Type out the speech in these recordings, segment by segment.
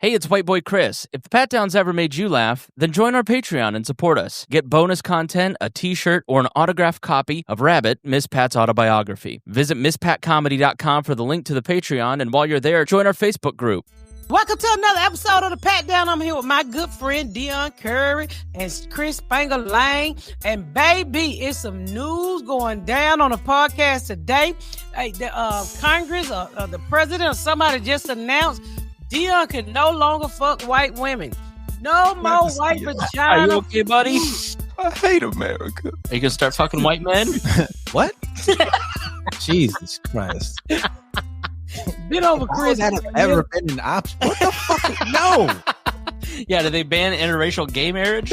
Hey, it's White Boy Chris. If the Pat Downs ever made you laugh, then join our Patreon and support us. Get bonus content, a t-shirt, or an autographed copy of Rabbit, Miss Pat's autobiography. Visit MissPatComedy.com for the link to the Patreon, and while you're there, join our Facebook group. Welcome to another episode of the Pat Down. I'm here with my good friend Deon Curry and Chris Spanger-Lang. And baby, it's some news going down on the podcast today. Hey, the Congress or the president or somebody just announced Deon can no longer fuck white women. No more white vagina. Are you okay, buddy? I hate America. Are you gonna start fucking white men? What? Jesus Christ. Been over Chris. How has that ever been an option? What the fuck? No. Yeah, did they ban interracial gay marriage?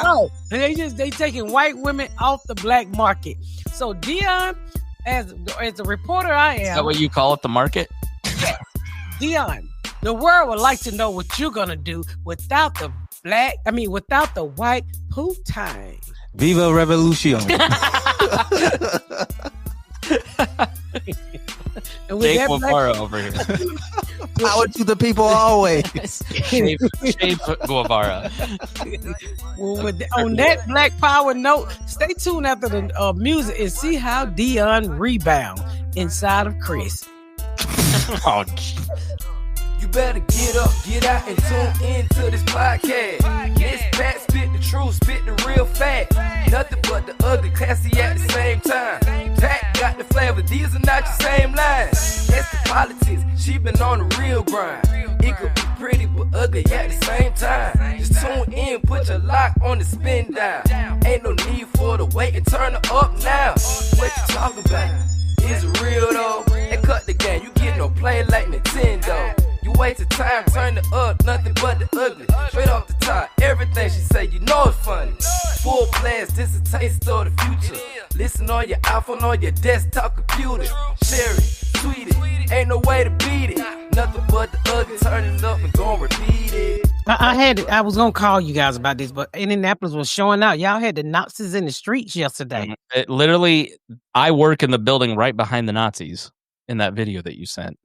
No. They taking white women off the black market. So Deon, as a reporter I am. Is that what you call it, the market? Deon, the world would like to know what you're gonna do without the white Putin. Viva Revolution. Jake Guevara over here. Power to the people always. Shave Guevara. Well, on that black power note, stay tuned after the music and see how Deon rebound inside of Chris. Oh, you better get up, get out, and tune in to this podcast. This Pat spit the truth, spit the real fact. Nothing but the ugly, classy at the same time. Pat got the flavor, these are not your same lines. That's the politics, she been on the real grind. It could be pretty but ugly at the same time. Just tune in, put your lock on the spin down. Ain't no need for the wait and turn it up now. What you talking about? Is it real though? They cut the game, you get no play like Nintendo. You wasted time, turn it up, nothing but the ugly. Straight off the top, everything she say, you know it's funny. Full blast, this a taste of the future. Listen on your iPhone, on your desktop computer. Share it, tweet it, ain't no way to beat it. Nothing but the ugly, turn it up and gon' repeat it. I was gonna call you guys about this, but Indianapolis was showing out. Y'all had the Nazis in the streets yesterday. Literally, I work in the building right behind the Nazis in that video that you sent.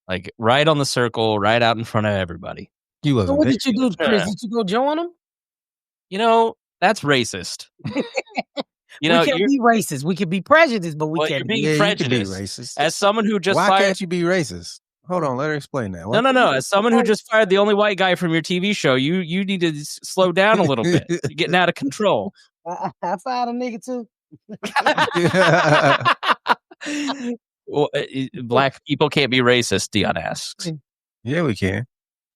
Like right on the circle, right out in front of everybody. So what did you do, Chris? Did you go join them? You know, that's racist. We can't be racist. We can be prejudiced, but we can't be prejudiced. Racist. As someone who just Why can't you be racist? Hold on, let her explain that. No. As someone who just fired the only white guy from your TV show, you need to slow down a little bit. You're getting out of control. I fired a nigga too. Well, black people can't be racist, Deon asks. Yeah, we can.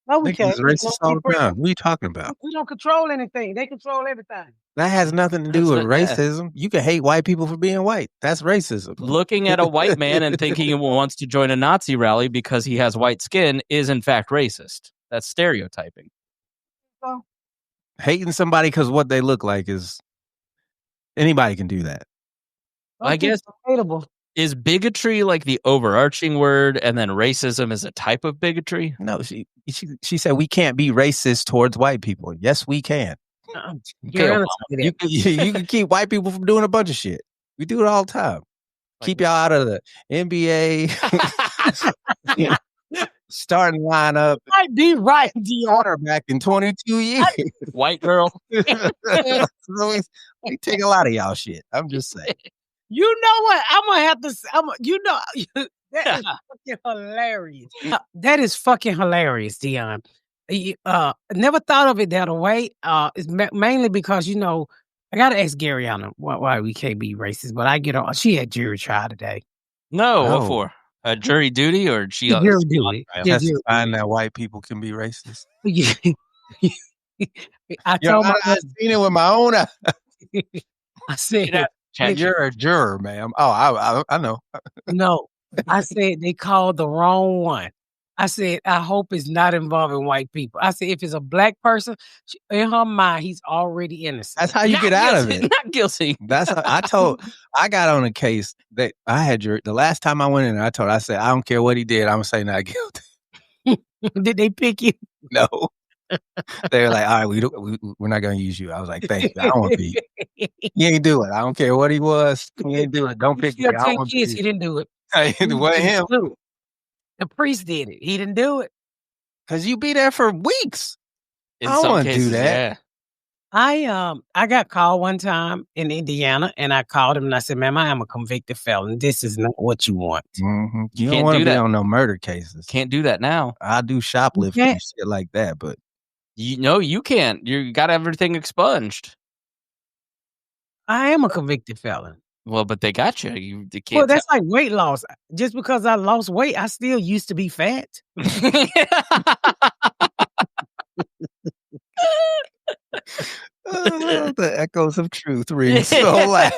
No, we can't. Racist all the time. What are you talking about? We don't control anything. They control everything. That has nothing to do with racism. You can hate white people for being white. That's racism. Looking at a white man and thinking he wants to join a Nazi rally because he has white skin is, in fact, racist. That's stereotyping. So, hating somebody because what they look like is... Anybody can do that. I guess... Hateable. Is bigotry like the overarching word, and then racism is a type of bigotry? No, she said we can't be racist towards white people. Yes, we can. You can keep white people from doing a bunch of shit. We do it all the time. Keep y'all out of the NBA. Starting lineup. Might be right, Deon. Back in 22 years. White girl. We take a lot of y'all shit. I'm just saying. You know what? I'm gonna have to. That is fucking hilarious. That is fucking hilarious, Deon. Never thought of it that way. It's mainly because I gotta ask Garyana why we can't be racist. But I get on. She had jury trial today. No, what for? Jury duty or she? Jury duty. Testifying that white people can be racist. I told I've seen it with my own eyes. I said. You're a juror, ma'am. Oh, I know. No, I said they called the wrong one. I said, I hope it's not involving white people. I said, if it's a black person, in her mind, he's already innocent. That's how you get out of it. Not guilty. That's how I got on a case that I had the last time I went in there, I said, I don't care what he did. I'm going to say not guilty. Did they pick you? No. They were like, all right, we're not going to use you. I was like, thank you. I don't want to be. He ain't do it. I don't care what he was. He ain't do it. Don't pick me. You got 10 kids. He didn't do it. It wasn't him. The priest did it. He didn't do it. Because you be there for weeks. In I don't some want to cases, do that. Yeah. I got called one time in Indiana, and I called him and I said, "Ma'am, I am a convicted felon. This is not what you want." Mm-hmm. You can't don't want do to be that. on no murder cases. Can't do that now. I do shoplifting and shit like that, but you can't. You got everything expunged. I am a convicted felon. Well, but they got you. You can't. Well, that's like weight loss. Just because I lost weight, I still used to be fat. The echoes of truth ring so loud.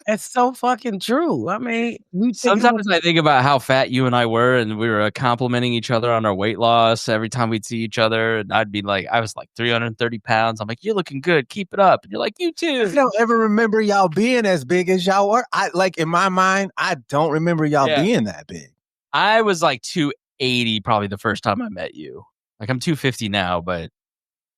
That's so fucking true. I mean, sometimes I think about how fat you and I were, and we were complimenting each other on our weight loss every time we'd see each other. And I'd be like, I was like 330 pounds. I'm like, you're looking good. Keep it up. And you're like, you too. I don't ever remember y'all being as big as y'all were. In my mind, I don't remember y'all being that big. I was like 280 probably the first time I met you. Like I'm 250 now, but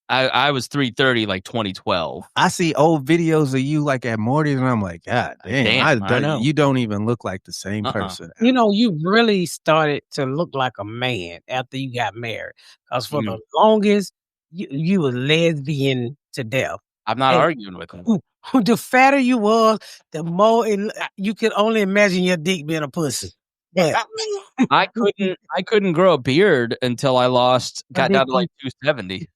I was 330 like 2012. I see old videos of you like at Morty's, and I'm like, God damn, I know. You don't even look like the same person. You know, you really started to look like a man after you got married. Because for the longest, you were lesbian to death. I'm not arguing with him. The fatter you was, the more you could only imagine your dick being a pussy. Yeah. I couldn't grow a beard until I got down to like 270.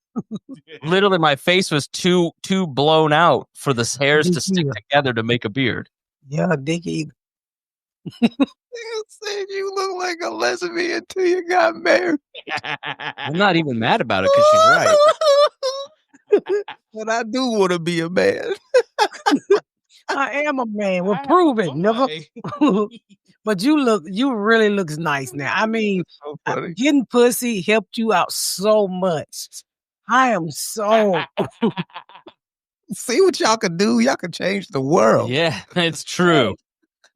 Literally, my face was too blown out for the hairs to stick together to make a beard. Yeah, Dickie. You said you look like a lesbian until you got married. I'm not even mad about it because she's right. But I do want to be a man. I am a man. Well, prove it. Never. But you really looks nice now. I mean, getting pussy helped you out so much. I am so. See what y'all can do. Y'all can change the world. Yeah, it's true.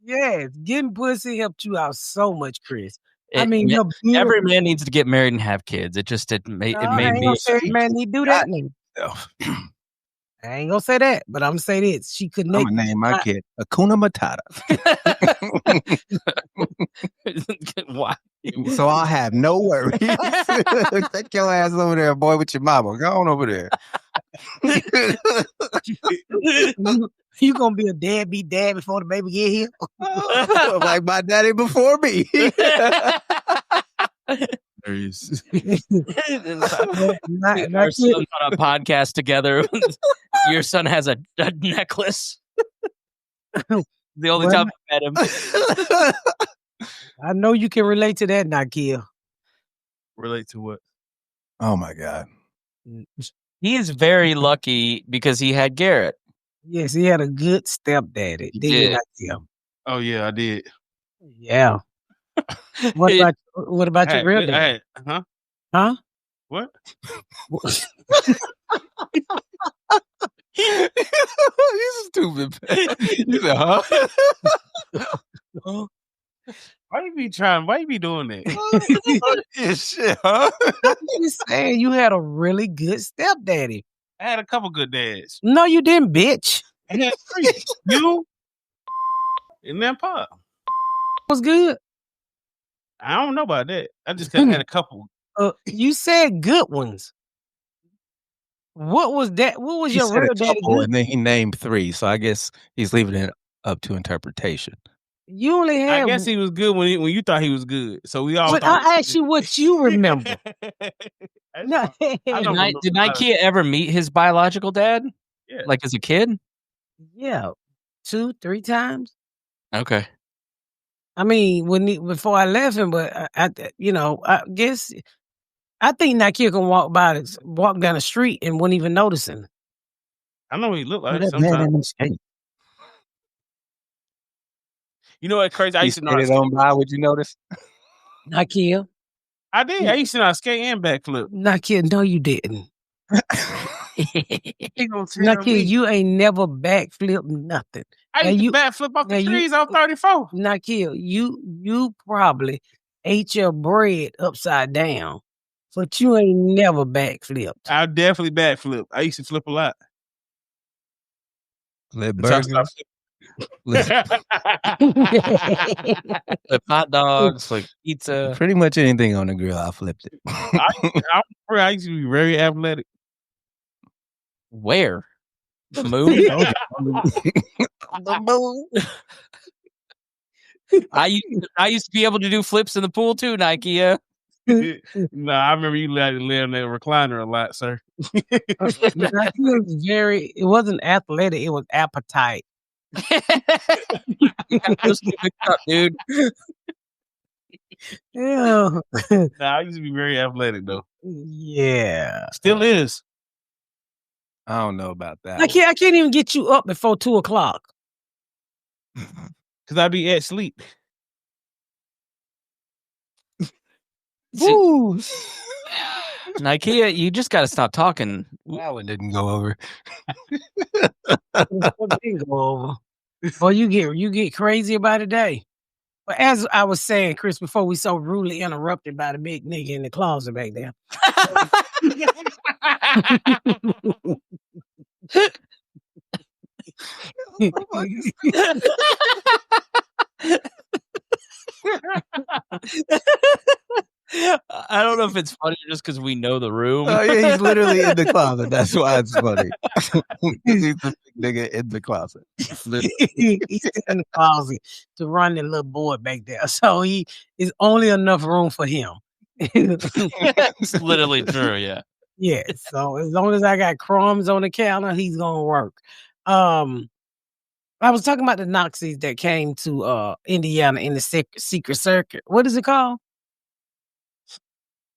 Yes, getting pussy helped you out so much, Chris. I mean, every man needs to get married and have kids. It made me. Man, need to do that. I ain't gonna say that, but I'm gonna say this. She could I'm gonna name my kid Hakuna Matata. Why? So I'll have no worries. Take your ass over there, boy, with your mama. Go on over there. You gonna be a deadbeat dad before the baby get here? Like my daddy before me. Our sons on a podcast together. Your son has a necklace. The only time I met him. I know you can relate to that, Nakia. Relate to what? Oh my God. He is very lucky because he had Garrett. Yes, he had a good stepdaddy. Did. Oh yeah, I did. Yeah. What about your real dad? Huh? What? You stupid. You said, huh? Why you be doing that? Yeah, shit, huh? I'm just saying you had a really good stepdaddy. I had a couple good dads. No, you didn't, bitch. I had 3. You and then Pop Was good. I don't know about that. I just had a couple. You said good ones. What was that? What was your real daddy? And then he named 3, so I guess he's leaving it up to interpretation. You only had. I guess he was good when you thought he was good. So we all. But I asked you what you remember. No. Did Nakia ever meet his biological dad? Yeah. Like as a kid? Yeah, 2-3 times. Okay. I mean, before I left him, but I guess I think Nakia can walk down the street and wouldn't even notice him. I know what he looked like sometimes. You know what crazy? I used to know. Would you notice? Nakia. I did. I used to know how to skate and backflip. Nakia, no, you didn't. Nakia, you ain't never backflip nothing. I used to backflip off the trees on 34. Nakia, you probably ate your bread upside down, but you ain't never backflipped. I definitely backflip. I used to flip a lot. Flip burgers. Flip hot dogs, like pizza. Pretty much anything on the grill, I flipped it. I used to be very athletic. Where? The moon? The moon. I used to be able to do flips in the pool too, Nike. Yeah. No, I remember you let it live in that recliner a lot, sir. It wasn't athletic, it was appetite. Up, dude. Yeah. I used to be very athletic though. Yeah. Still is. I don't know about that. I can't even get you up before 2:00. Cause I be at sleep. Woo. Nike, you just got to stop talking. That one didn't go over. Didn't go over. Well, you get crazy about a day. But as I was saying, Chris, before we so rudely interrupted by the big nigga in the closet back there. I don't know if it's funny just because we know the room. Oh yeah, he's literally in the closet. That's why it's funny. He's the big nigga in the closet. He's in the closet to run the little board back there. So he is only enough room for him. It's literally true, yeah. Yeah. So as long as I got crumbs on the counter, he's gonna work. I was talking about the Nazis that came to Indiana in the secret circuit. What is it called?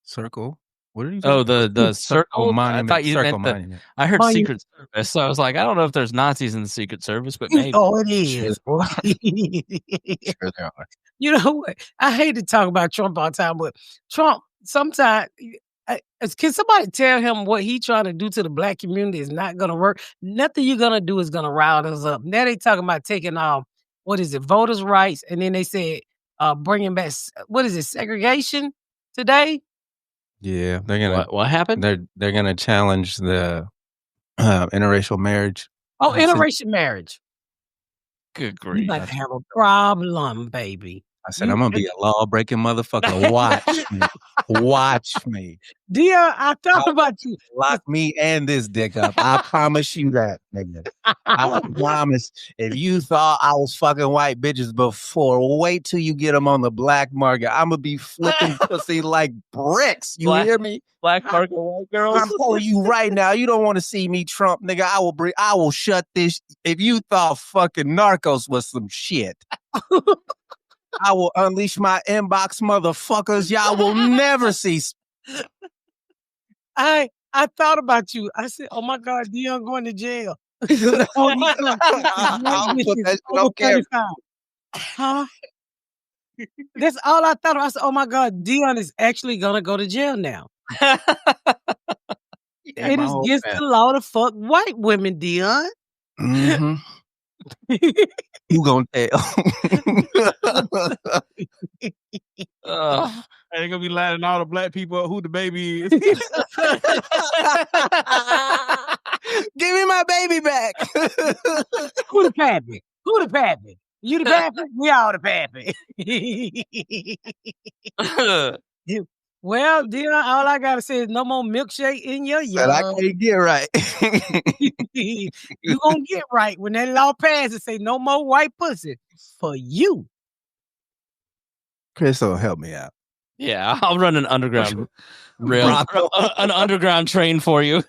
Circle. What are you? Oh, the circle monument. I thought you circle meant monument. I heard Monument. Secret Service, so I was like, I don't know if there's Nazis in the Secret Service, but maybe. Oh, it is. Boy. Sure there are. You know what? I hate to talk about Trump all the time, but Trump sometimes. Can somebody tell him what he trying to do to the black community is not going to work? Nothing you're going to do is going to rile us up. Now they talking about taking off, voters' rights, and then they said bringing back, segregation today? Yeah, they're gonna. What happened? They're gonna challenge the interracial marriage. Oh, interracial marriage. Good grief! You might have a problem, baby. I said, I'm gonna be a law-breaking motherfucker. Watch me. Watch me. Deon, I thought about you. Lock me and this dick up. I promise you that, nigga. I promise. If you thought I was fucking white bitches before, wait till you get them on the black market. I'm gonna be flipping pussy like bricks. You hear me? Black market white girls. I'm telling you right now, you don't want to see me Trump, nigga. I will shut this. If you thought fucking Narcos was some shit. I will unleash my inbox, motherfuckers. Y'all will never see. I thought about you. I said, "Oh my God, Deon going to jail." Huh? That's all I thought. I said, "Oh my God, Deon is actually gonna go to jail now." It is against the law to fuck white women, Deon. Mm-hmm. You gonna tell? I ain't gonna be lining all the black people up who the baby is. Give me my baby back. Who the pappy? Who the pappy? You the pappy? We all the pappy. Well, Deon, all I gotta say is no more milkshake in your yard. But I can't get right. You gonna get right when that law passes. Say no more white pussy for you. Chris will help me out. Yeah, I'll run an underground an underground train for you.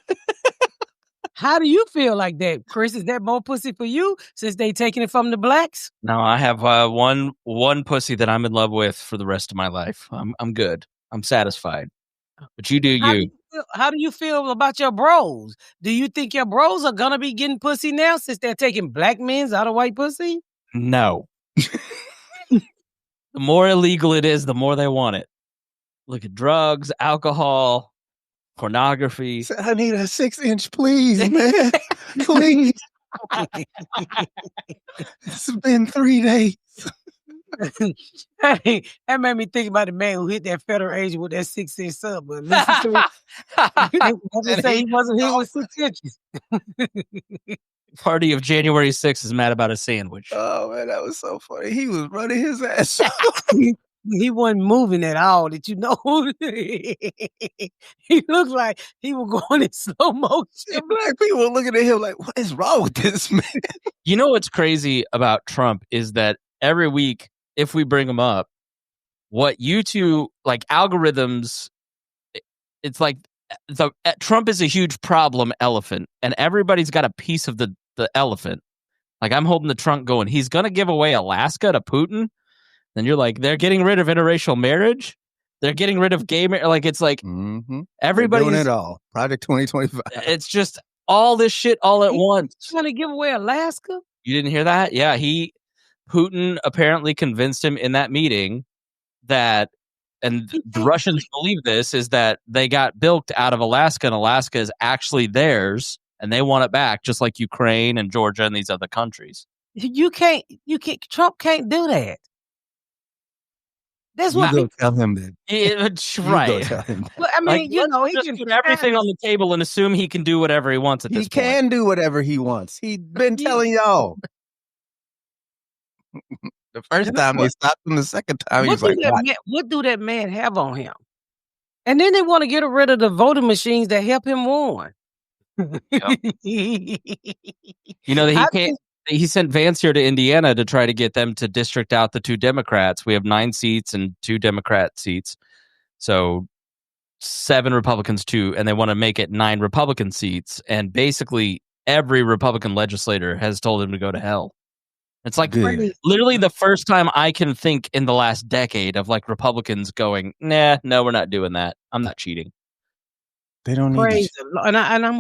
How do you feel like that, Chris? Is that more pussy for you since they taking it from the blacks? No, I have one pussy that I'm in love with for the rest of my life. I'm good. I'm satisfied. But you do you. How do you feel about your bros? Do you think your bros are gonna be getting pussy now since they're taking black men's out of white pussy? No. The more illegal it is, the more they want it. Look at drugs, alcohol, pornography. I need a 6-inch, please, man. Please. It's been 3 days. Hey, that made me think about the man who hit that federal agent with that 6-inch sub. But listen to it. Say he was 6 inches. party of January 6th is mad about a sandwich. Oh man, that was so funny. He was running his ass. He wasn't moving at all. Did you know? He looked like he was going in slow motion. Black people were looking at him like, what is wrong with this man? You know what's crazy about Trump is that every week, if we bring him up, what YouTube, like algorithms, it's like Trump is a huge problem elephant, and everybody's got a piece of the elephant. Like I'm holding the trunk going, he's going to give away Alaska to Putin. Then you're like, they're getting rid of interracial marriage. They're getting rid of gay marriage. Like, it's like everybody's doing it all. Project 2025. It's just all this shit all at once. Trying to give away Alaska? You didn't hear that? Yeah, Putin apparently convinced him in that meeting that, and the Russians believe this, is that they got bilked out of Alaska, and Alaska is actually theirs, and they want it back, just like Ukraine and Georgia and these other countries. Trump can't do that. That's what you go tell him that. Right. Tell him that. Well, I mean, like, he can put everything on the table and assume he can do whatever he wants at this point. He can do whatever he wants. He's been telling y'all. The first time they stopped him, the second time he was like, what do that man have on him? And then they want to get rid of the voting machines that help him win. Yep. You know, he sent Vance here to Indiana to try to get them to district out the 2 Democrats. We have 9 seats and 2 Democrat seats. So 7 Republicans, 2, and they want to make it 9 Republican seats. And basically every Republican legislator has told him to go to hell. It's like literally the first time I can think in the last decade of like Republicans going, nah, no, we're not doing that. I'm not cheating. They don't need to. And I'm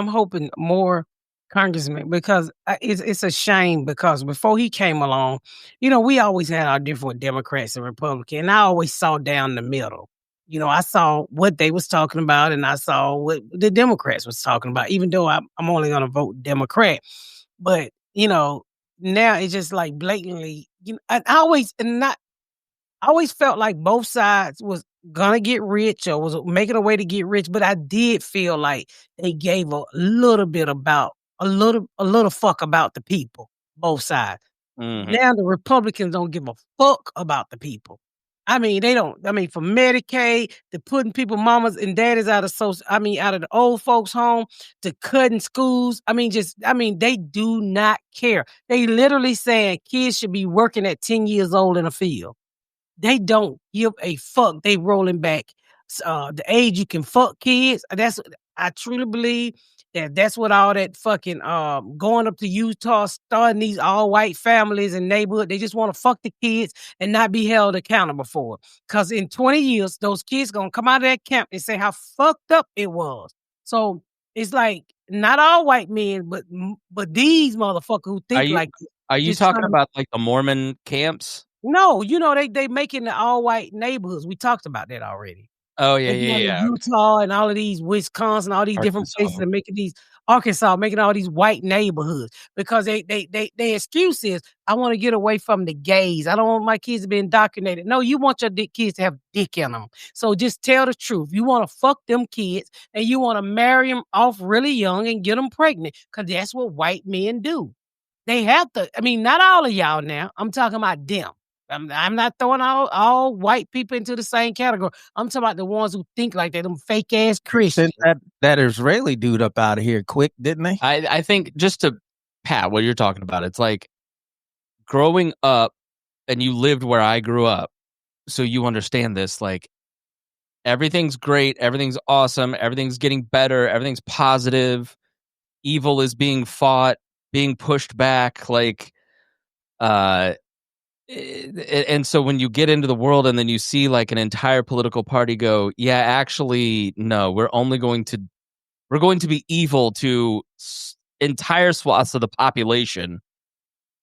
hoping more congressmen, because it's a shame, because before he came along, you know, we always had our different Democrats and Republicans, and I always saw down the middle. You know, I saw what they was talking about, and I saw what the Democrats was talking about, even though I'm only going to vote Democrat. But, you know, now it's just like blatantly, you know, I always felt like both sides was gonna get rich or was making a way to get rich, but I did feel like they gave a little fuck about the people, both sides. Mm-hmm. Now the Republicans don't give a fuck about the people. I mean, they don't. I mean, for Medicaid, to putting people, mamas and daddies out of the old folks' home, to cutting schools. They do not care. They literally saying kids should be working at 10 years old in a field. They don't give a fuck. They rolling back the age you can fuck kids. I truly believe that's what all that fucking going up to Utah, starting these all white families and neighborhood. They just want to fuck the kids and not be held accountable for it. Because in 20 years, those kids gonna come out of that camp and say how fucked up it was. So it's like not all white men, but these motherfuckers who think like. Are you talking about like the Mormon camps? No, you know, they making the all white neighborhoods. We talked about that already. Oh yeah. Utah and all of these, Wisconsin, all these different places, and making these Arkansas, making all these white neighborhoods, because they excuse is, I want to get away from the gays. I don't want my kids to be indoctrinated. No, you want your kids to have dick in them. So just tell the truth. You want to fuck them kids, and you want to marry them off really young and get them pregnant, because that's what white men do. They have to. I mean, not all of y'all now. I'm talking about them. I'm not throwing all white people into the same category. I'm talking about the ones who think like that, them fake ass Christians. That Israeli dude up out of here quick, didn't they? I think, just to pat what you're talking about, it's like growing up, and you lived where I grew up, so you understand this. Like, everything's great, everything's awesome, everything's getting better, everything's positive. Evil is being fought, being pushed back, like and so when you get into the world and then you see like an entire political party go, yeah, actually, no, we're going to be evil to entire swaths of the population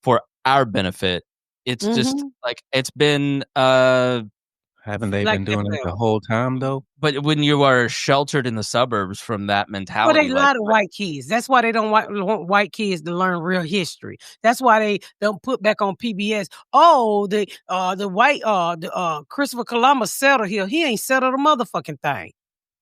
for our benefit. It's just like, it's been haven't they been doing it the whole time though? But when you are sheltered in the suburbs from that mentality, well, they lie to white kids. That's why they don't want white kids to learn real history. That's why they don't put back on PBS. Oh, the white Christopher Columbus settled here. He ain't settled a motherfucking thing.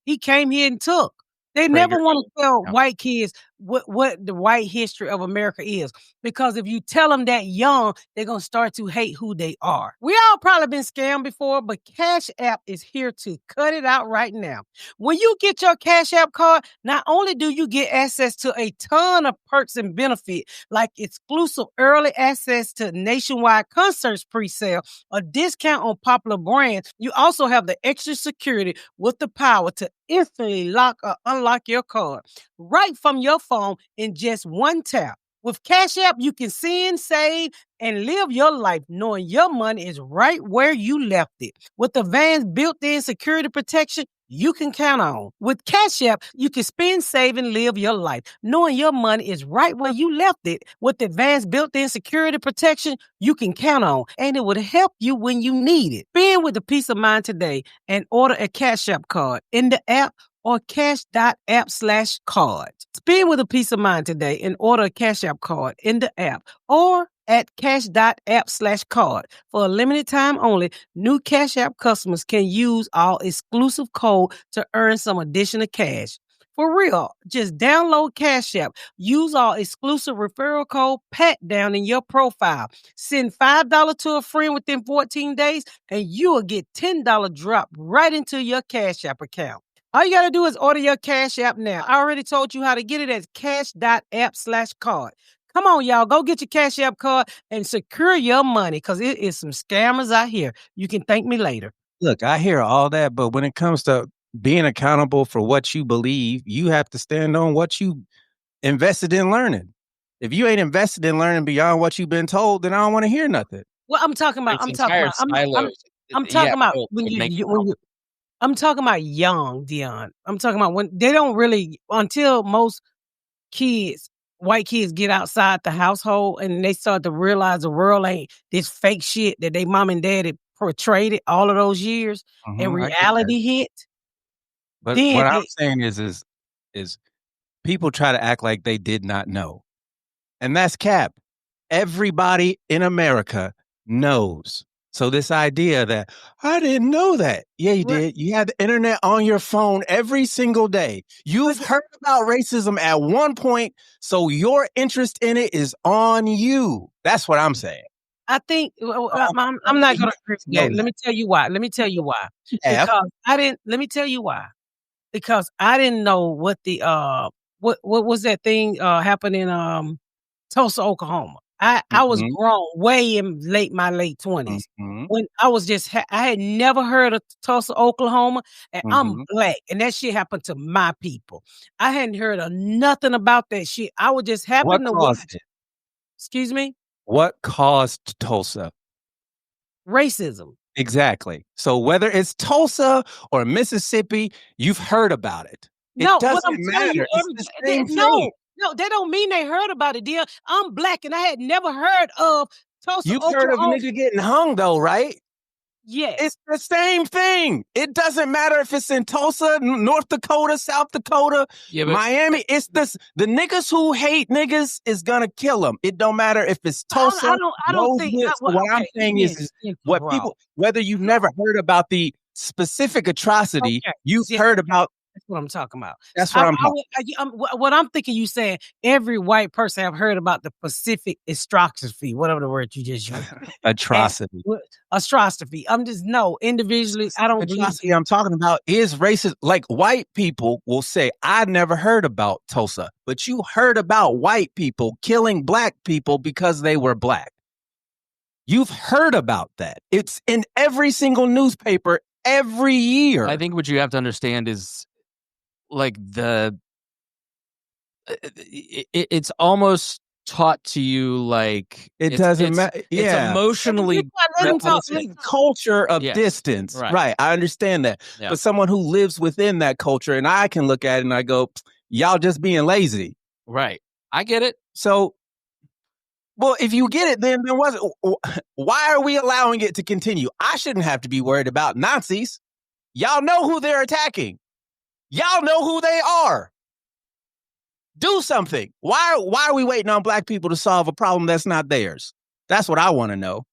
He came here and took. They never want to tell white kids what the white history of America is. Because if you tell them that young, they're going to start to hate who they are. We all probably been scammed before, but Cash App is here to cut it out right now. When you get your Cash App card, not only do you get access to a ton of perks and benefits, like exclusive early access to nationwide concerts pre-sale, a discount on popular brands, you also have the extra security with the power to instantly lock or unlock your card right from your phone in just one tap. With Cash App, you can send, save, and live your life knowing your money is right where you left it. With advanced built-in security protection you can count on. With Cash App, you can spend, save, and live your life knowing your money is right where you left it. With advanced built-in security protection you can count on, and it would help you when you need it. Spend with the peace of mind today and order a Cash App card in the app or cash.app/card. Spend with a peace of mind today and order a Cash App card in the app or at cash.app/card. For a limited time only, new Cash App customers can use our exclusive code to earn some additional cash. For real, just download Cash App. Use our exclusive referral code PATDOWN in your profile. Send $5 to a friend within 14 days and you will get $10 drop right into your Cash App account. All you got to do is order your Cash App now. I already told you how to get it at cash.app/card. Come on, y'all. Go get your Cash App card and secure your money because it is some scammers out here. You can thank me later. Look, I hear all that, but when it comes to being accountable for what you believe, you have to stand on what you invested in learning. If you ain't invested in learning beyond what you've been told, then I don't want to hear nothing. Well, I'm talking about when I'm talking about young, Deon. I'm talking about when they don't really, until most kids, white kids get outside the household and they start to realize the world ain't this fake shit that they mom and daddy portrayed it all of those years and reality hit. But what I'm saying is people try to act like they did not know. And that's cap. Everybody in America knows. So this idea that I didn't know that. Yeah, you did. You had the internet on your phone every single day. You've heard about racism at one point, so your interest in it is on you. That's what I'm saying. I think I'm not going to agree with that. Let me tell you why. Because I didn't know what the what was that thing happened in Tulsa, Oklahoma. I was grown way in my late 20s when I was I had never heard of Tulsa, Oklahoma, and I'm black, and that shit happened to my people. I hadn't heard of nothing about that shit. I would just happen to watch it. Excuse me? What caused Tulsa? Racism. Exactly. So whether it's Tulsa or Mississippi, you've heard about it. It doesn't matter. It's the same thing. No, that don't mean they heard about it, dear. I'm black and I had never heard of Tulsa, You've heard of a nigga getting hung though, right? Yes. It's the same thing. It doesn't matter if it's in Tulsa, North Dakota, South Dakota, Miami. It's the niggas who hate niggas is gonna kill them. It don't matter if it's Tulsa. I don't think what I'm saying is what people, whether you've never heard about the specific atrocity, you've heard about. That's what I'm talking about. That's what I'm talking about. What I'm thinking you saying, every white person have heard about the Pacific atrocity, whatever the word you just used. Atrocity. Atrocity. I'm just, individually, I don't believe. I'm talking about is racist. Like white people will say, I never heard about Tulsa, but you heard about white people killing black people because they were black. You've heard about that. It's in every single newspaper every year. I think what you have to understand is like it's almost taught to you like it doesn't matter. Yeah, it's emotionally culture of distance. Right. I understand that. Yeah. But someone who lives within that culture, and I can look at it and I go, y'all just being lazy. Right. I get it. So, well, if you get it, then why are we allowing it to continue? I shouldn't have to be worried about Nazis. Y'all know who they're attacking. Y'all know who they are. Do something. Why are we waiting on black people to solve a problem that's not theirs? That's what I want to know.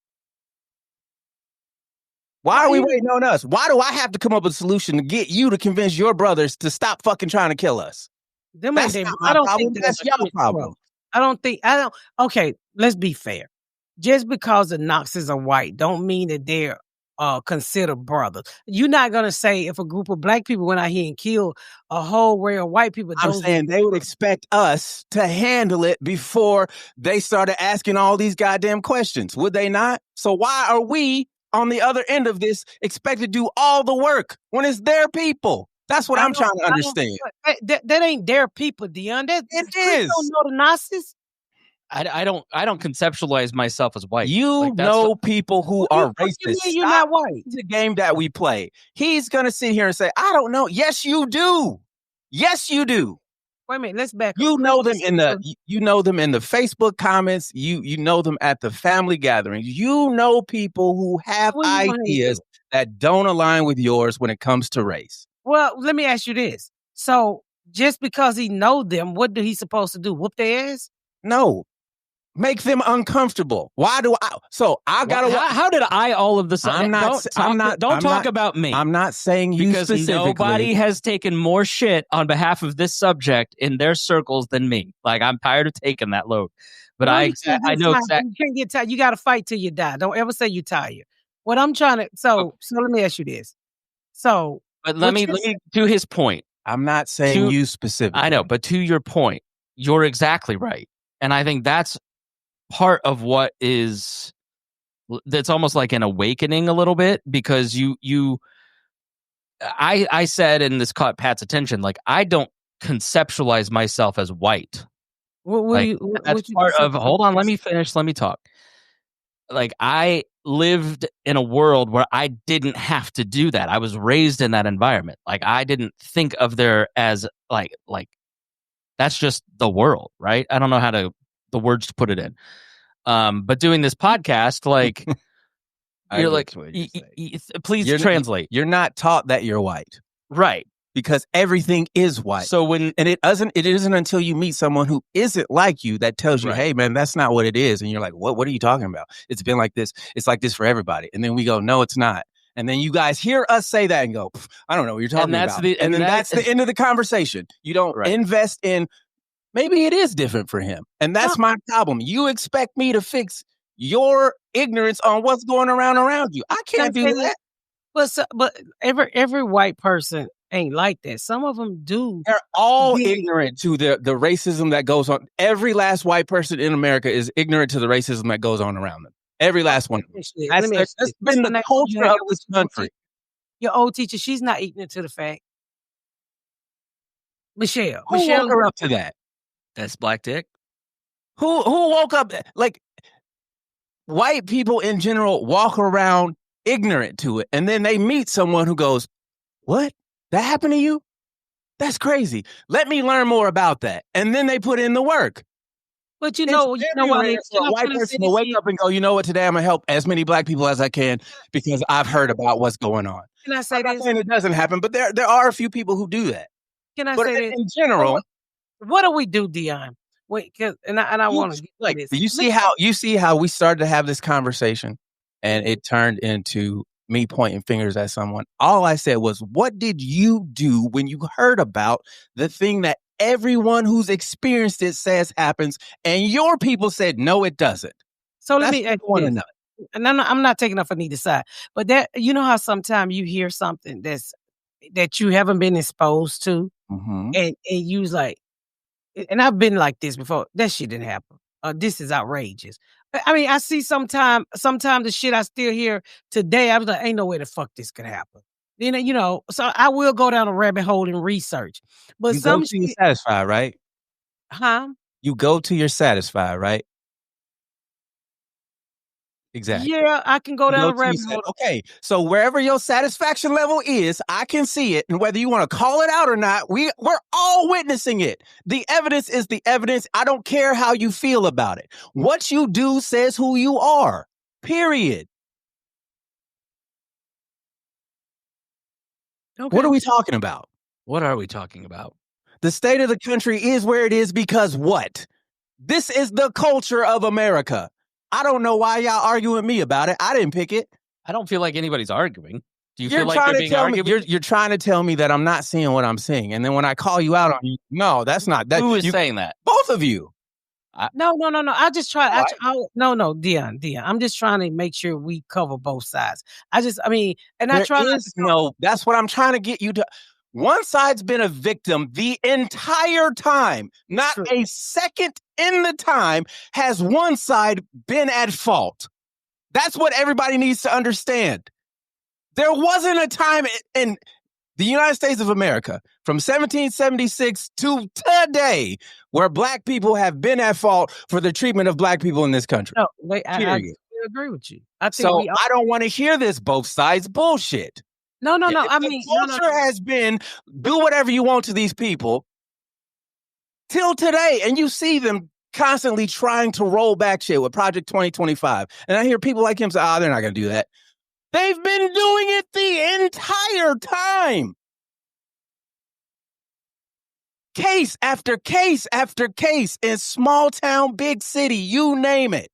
Why are we waiting on us? Why do I have to come up with a solution to get you to convince your brothers to stop fucking trying to kill us? That's not my problem. That's your problem. Okay, let's be fair. Just because the Nazis are white don't mean that they're considered brothers. You're not going to say if a group of black people went out here and killed a whole array of white people. I'm saying they would expect us to handle it before they started asking all these goddamn questions. Would they not? So why are we on the other end of this expected to do all the work when it's their people? That's what I'm trying to understand. That ain't their people, Deon. It is. Don't know the Nazis. I don't conceptualize myself as white. You know people who are racist. You're not white. It's a game that we play. He's gonna sit here and say, "I don't know." Yes, you do. Yes, you do. Wait a minute. Let's back up. You know them in the Facebook comments. You know them at the family gatherings. You know people who have ideas that don't align with yours when it comes to race. Well, let me ask you this. So just because he know them, what do he supposed to do? Whoop their ass? No. Make them uncomfortable. Why do I? So I gotta. How did I all of the sudden? Don't talk about me. I'm not saying you because specifically. Nobody has taken more shit on behalf of this subject in their circles than me. Like I'm tired of taking that load. But I know exactly. You can't get tired. You got to fight till you die. Don't ever say you're tired. What I'm trying to. So let me ask you this. So, but let me to his point. I'm not saying you specifically. I know, but to your point, you're exactly right, and I think that's part of what is that's almost like an awakening a little bit, because I said, and this caught Pat's attention, like I don't conceptualize myself as white. That's part of hold on, let me finish, let me talk. Like I lived in a world where I didn't have to do that. I was raised in that environment. Like I didn't think of there as like that's just the world, right? I don't know the words to put it in. But doing this podcast, like, you're like, please translate. You're not taught that you're white. Right. Because everything is white. So it isn't until you meet someone who isn't like you that tells you, hey man, that's not what it is. And you're like, what are you talking about? It's been like this. It's like this for everybody. And then we go, no, it's not. And then you guys hear us say that and go, I don't know what you're talking about. And then that's the end of the conversation. You don't invest in, maybe it is different for him. And that's my problem. You expect me to fix your ignorance on what's going around you. I can't do that. But every white person ain't like that. Some of them do. They're all ignorant to the racism that goes on. Every last white person in America is ignorant to the racism that goes on around them. Every last one. That's been the culture of this country. Your old teacher, she's not ignorant to the fact. Michelle. Who woke her up to that? That's black dick. Who woke up? Like, white people in general walk around ignorant to it. And then they meet someone who goes, what? That happened to you? That's crazy. Let me learn more about that. And then they put in the work. But you know what? A white person will wake up and go, you know what? Today I'm going to help as many black people as I can because I've heard about what's going on. Can I say this? It doesn't happen, but there are a few people who do that. Can I say this? In general, what do we do, Deon? Wait, I want to like this. You see how we started to have this conversation, and it turned into me pointing fingers at someone. All I said was, what did you do when you heard about the thing that everyone who's experienced it says happens, and your people said, no, it doesn't? So let me ask you this. And I'm not taking up on either side, but that, you know how sometimes you hear something that you haven't been exposed to, and you was like, and I've been like this before, that shit didn't happen. This is outrageous. I mean, I see sometimes the shit I still hear today, I was like, ain't no way the fuck this could happen. Then, you know, so I will go down a rabbit hole and research. But you go till you're satisfied, right? Huh? You go till you're satisfied, right? Exactly. Yeah, I can go down a rabbit hole. Okay, so wherever your satisfaction level is, I can see it. And whether you want to call it out or not, we're all witnessing it. The evidence is the evidence. I don't care how you feel about it. What you do says who you are, period. Okay. What are we talking about? What are we talking about? The state of the country is where it is because what? This is the culture of America. I don't know why y'all arguing with me about it. I didn't pick it. I don't feel like anybody's arguing. Do you feel like they're being argued? You're trying to tell me that I'm not seeing what I'm seeing, and then when I call you out on you, no, that's not that. Who is saying that? Both of you. No. I just try. No, Deon. I'm just trying to make sure we cover both sides. That's what I'm trying to get you to. One side's been a victim the entire time. Not a second in the time has one side been at fault. That's what everybody needs to understand. There wasn't a time in the United States of America from 1776 to today where black people have been at fault for the treatment of black people in this country. No, wait, I agree with you. I don't want to hear this both sides bullshit. No. The culture has been do whatever you want to these people till today, and you see them constantly trying to roll back shit with Project 2025. And I hear people like him say, they're not going to do that. They've been doing it the entire time. Case after case after case in small town, big city, you name it.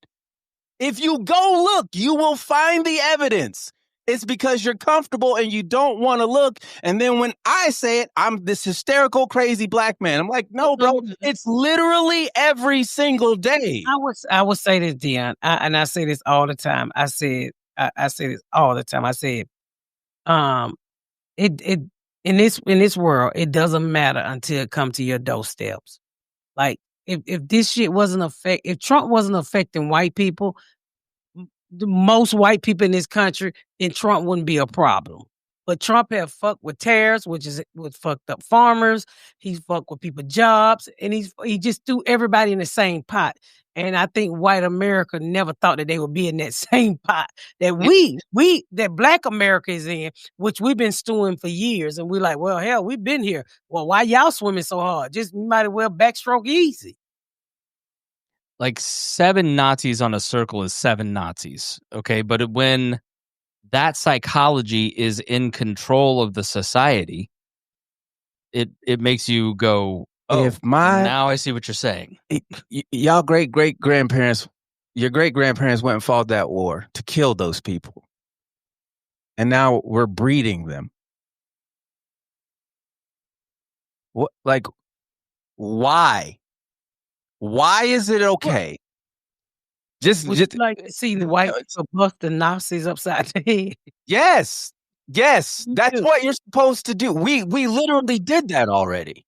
If you go look, you will find the evidence. It's because you're comfortable and you don't want to look. And then when I say it, I'm this hysterical, crazy black man. I'm like, no, bro, it's literally every single day. I would say this, Deon, and I say this all the time. I say this all the time. I said, in this world, it doesn't matter until it comes to your doorsteps. Like if this shit if Trump wasn't affecting white people, most white people in this country, then Trump wouldn't be a problem. But Trump had fucked with tariffs, which fucked up farmers. He's fucked with people's jobs, and he just threw everybody in the same pot. And I think white America never thought that they would be in that same pot that that black America is in, which we've been stewing for years. And we're like, well, hell, we've been here. Well, why y'all swimming so hard? Just might as well backstroke easy. Like 7 Nazis on a circle is 7 Nazis. Okay. But when that psychology is in control of the society, it makes you go, now I see what you're saying. Y'all your great grandparents went and fought that war to kill those people. And now we're breeding them. What, like, why? Why is it okay? Just like to see the white people bust the Nazis upside the head. Yes. That's what you're supposed to do. We literally did that already.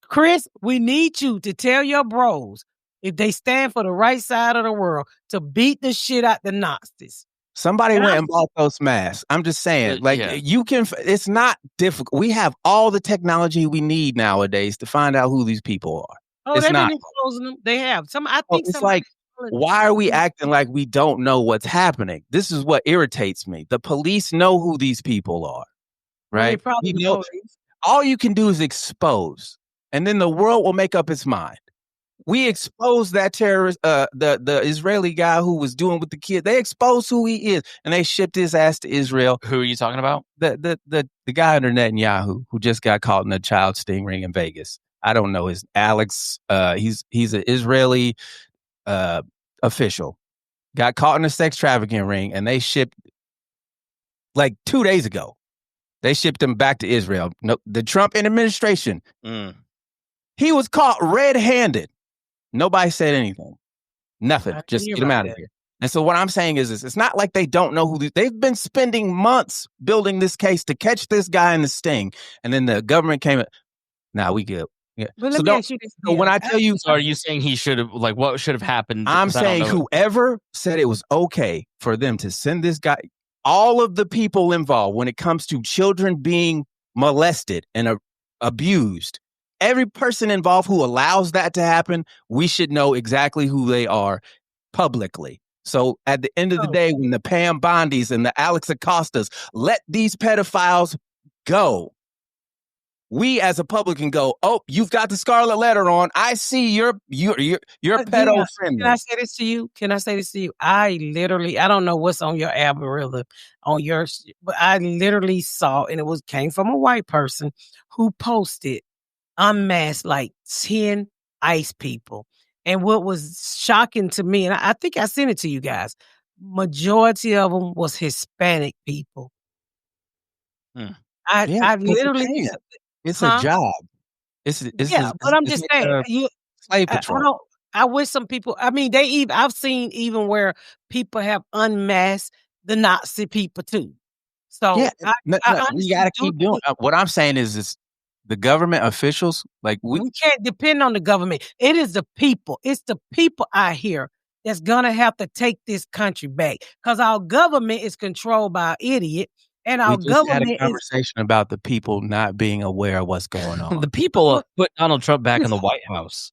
Chris, we need you to tell your bros, if they stand for the right side of the world, to beat the shit out the Nazis. Somebody went and bought those masks. I'm just saying, you can. It's not difficult. We have all the technology we need nowadays to find out who these people are. Oh, they've been exposing them. They have. It's like, why are we acting like we don't know what's happening? This is what irritates me. The police know who these people are, right? All you can do is expose, and then the world will make up its mind. We exposed that terrorist, the Israeli guy who was doing with the kid. They exposed who he is, and they shipped his ass to Israel. Who are you talking about? The guy under Netanyahu who just got caught in a child sting ring in Vegas. I don't know his Alex. He's an Israeli official. Got caught in a sex trafficking ring, and they shipped like 2 days ago. They shipped him back to Israel. No, the Trump administration. He was caught red-handed. Nobody said anything. Nothing. Just get him out of here. And so what I'm saying is it's not like they don't know who they've been spending months building this case to catch this guy in the sting, and then the government came. We good. Yeah. But let me ask you this. So when I tell you, are you saying he should have, like, what should have happened? I'm saying whoever said it was okay for them to send this guy, all of the people involved when it comes to children being molested and abused, every person involved who allows that to happen, we should know exactly who they are publicly. So at the end of the day, when the Pam Bondis and the Alex Acostas let these pedophiles go, we as a public can go, you've got the scarlet letter on. I see you're pedo friendly. Can I say this to you? I don't know what's on your algorithm on yours, but I literally saw, and came from a white person who posted unmasked like 10 ICE people. And what was shocking to me, and I think I sent it to you guys, majority of them was Hispanic people. I literally, it's a job. But I'm just saying, slave patrol. I wish some people. I mean, I've seen even where people have unmasked the Nazi people too. So we gotta keep doing. What I'm saying is the government officials, like we can't depend on the government. It is the people. It's the people out here that's gonna have to take this country back because our government is controlled by an idiot. And our government had a conversation about the people not being aware of what's going on. The people put Donald Trump back in the White House.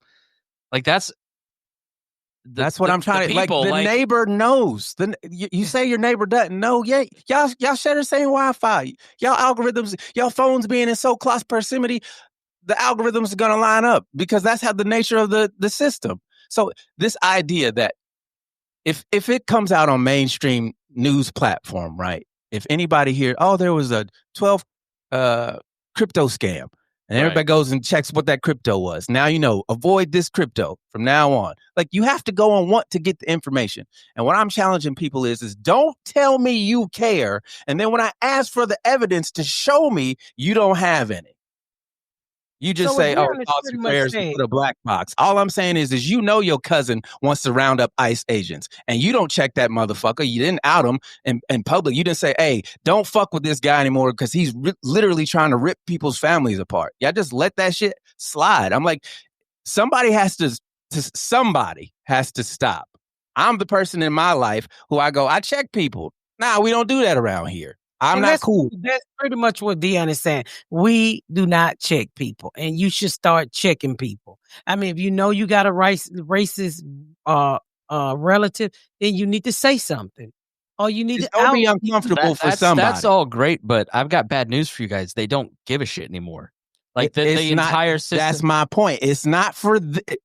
Like that's what I'm trying to like. The neighbor knows. You say your neighbor doesn't know. Yeah, y'all share the same Wi-Fi. Y'all algorithms, y'all phones being in so close proximity, the algorithms are gonna line up because that's how the nature of the system. So this idea that if it comes out on mainstream news platform, right? If anybody here, there was a 12 crypto scam. And everybody goes and checks what that crypto was. Now you know, avoid this crypto from now on. Like you have to go and want to get the information. And what I'm challenging people is don't tell me you care. And then when I ask for the evidence to show me, you don't have any. You just say, thoughts and prayers, and put a black box. All I'm saying is your cousin wants to round up ICE agents and you don't check that motherfucker. You didn't out him in public. You didn't say, hey, don't fuck with this guy anymore because he's literally trying to rip people's families apart. Y'all just let that shit slide. I'm like, somebody has to stop. I'm the person in my life who I check people. Nah, we don't do that around here. I'm not cool. That's pretty much what Deon is saying. We do not check people, and you should start checking people. I mean, if you know you got a racist relative, then you need to say something. Or you need to be uncomfortable for somebody. That's all great, but I've got bad news for you guys. They don't give a shit anymore. Like the entire system. That's my point. It's not for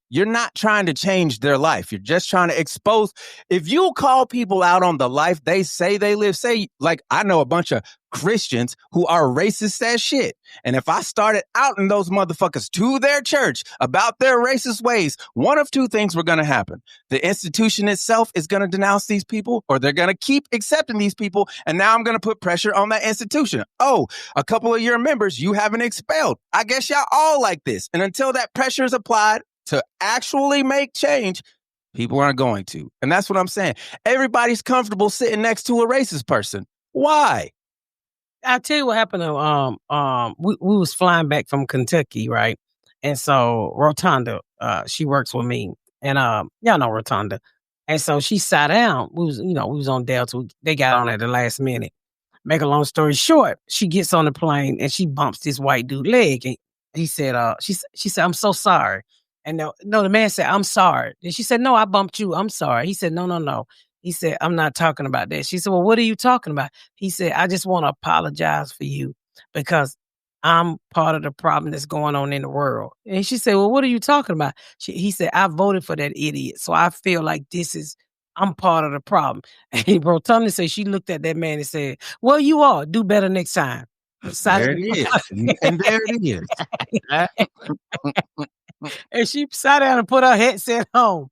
you're not trying to change their life. You're just trying to expose. If you call people out on the life they say they live, like I know a bunch of Christians who are racist as shit. And if I started outing those motherfuckers to their church about their racist ways, one of two things were going to happen. The institution itself is going to denounce these people, or they're going to keep accepting these people. And now I'm going to put pressure on that institution. Oh, a couple of your members you haven't expelled. I guess y'all all like this. And until that pressure is applied to actually make change, people aren't going to. And that's what I'm saying. Everybody's comfortable sitting next to a racist person. Why? I'll tell you what happened. We was flying back from Kentucky, right? And so Rotunda, she works with me, and y'all know Rotunda. And so she sat down. We was on Delta. They got on at the last minute. Make a long story short, she gets on the plane and she bumps this white dude's leg. And he said, she said, I'm so sorry. And the man said, I'm sorry. And she said, no, I bumped you. I'm sorry. He said, no. He said, I'm not talking about that. She said, well, what are you talking about? He said, I just want to apologize for you because I'm part of the problem that's going on in the world. And she said, well, what are you talking about? He said, I voted for that idiot. So I feel like I'm part of the problem. And Rotunda said, she looked at that man and said, well, you are. Do better next time. There it is. And there it is. And she sat down and put her headset on.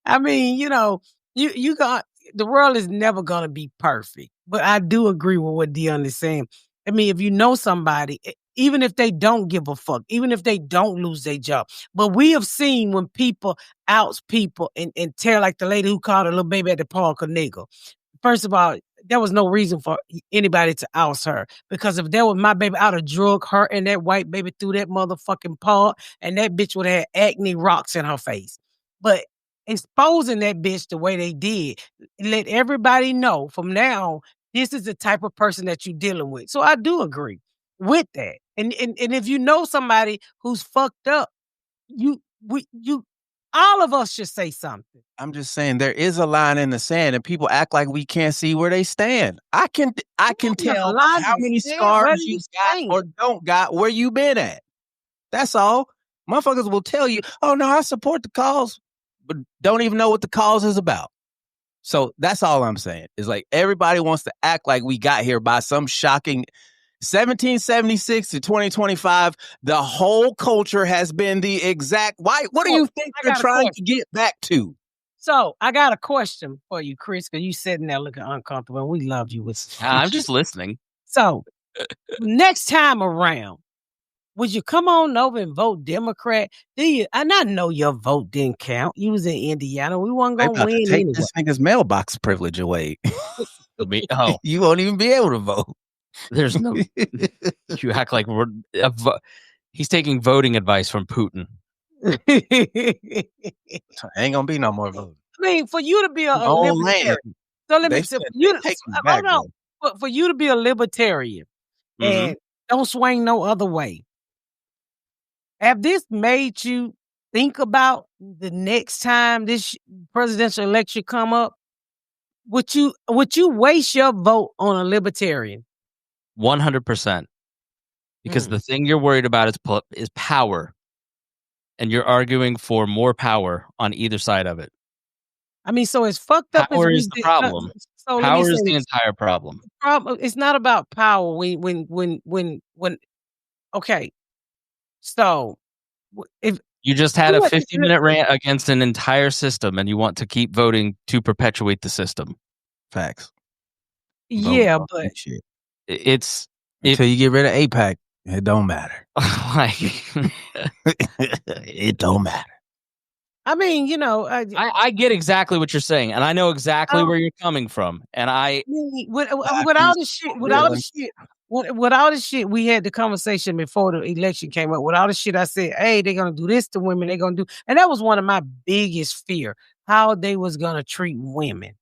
I mean, you got the world is never gonna be perfect, but I do agree with what Deon is saying. I mean, if you know somebody, even if they don't give a fuck, even if they don't lose their job, but we have seen when people outs people and tell, like the lady who called a little baby at the park a nigga. First of all, there was no reason for anybody to oust her, because if there was my baby, I'd have drug her and that white baby through that motherfucking park, and that bitch would have had acne rocks in her face. But exposing that bitch the way they did, let everybody know from now, this is the type of person that you're dealing with. So I do agree with that. And if you know somebody who's fucked up, all of us should say something. I'm just saying there is a line in the sand, and people act like we can't see where they stand. I can tell how many scars you got or don't got where you been at. That's all. Motherfuckers will tell you, oh no, I support the cause, but don't even know what the cause is about. So that's all I'm saying. Is like everybody wants to act like we got here by some shocking 1776 to 2025. The whole culture has been the exact. Why? What do you think they're trying to get back to? So I got a question for you, Chris, because you sitting there looking uncomfortable, and we love you. I'm just listening. So next time around, would you come on over and vote Democrat? And I know your vote didn't count. You was in Indiana. We weren't going to win take anyway. this nigga's mailbox privilege away. Oh, you won't even be able to vote. There's no. You act like he's taking voting advice from Putin. Ain't gonna be no more voting. I mean, for you to be a libertarian. So let me say, for you to be a libertarian and don't swing no other way. Have this made you think about the next time this presidential election come up? Would you waste your vote on a libertarian? 100%. Because the thing you're worried about is power. And you're arguing for more power on either side of it. I mean, so it's fucked up. Power is the problem. Power is the entire problem. It's not about power. Okay. So if you just had a 50-minute rant against an entire system and you want to keep voting to perpetuate the system. Facts. Yeah, but it's until you get rid of AIPAC, it don't matter. It don't matter. I mean, I get exactly what you're saying, and I know exactly where you're coming from. And with all the shit, we had the conversation before the election came up. With all the shit, I said, "Hey, they're gonna do this to women. They're gonna do," and that was one of my biggest fear: how they was gonna treat women.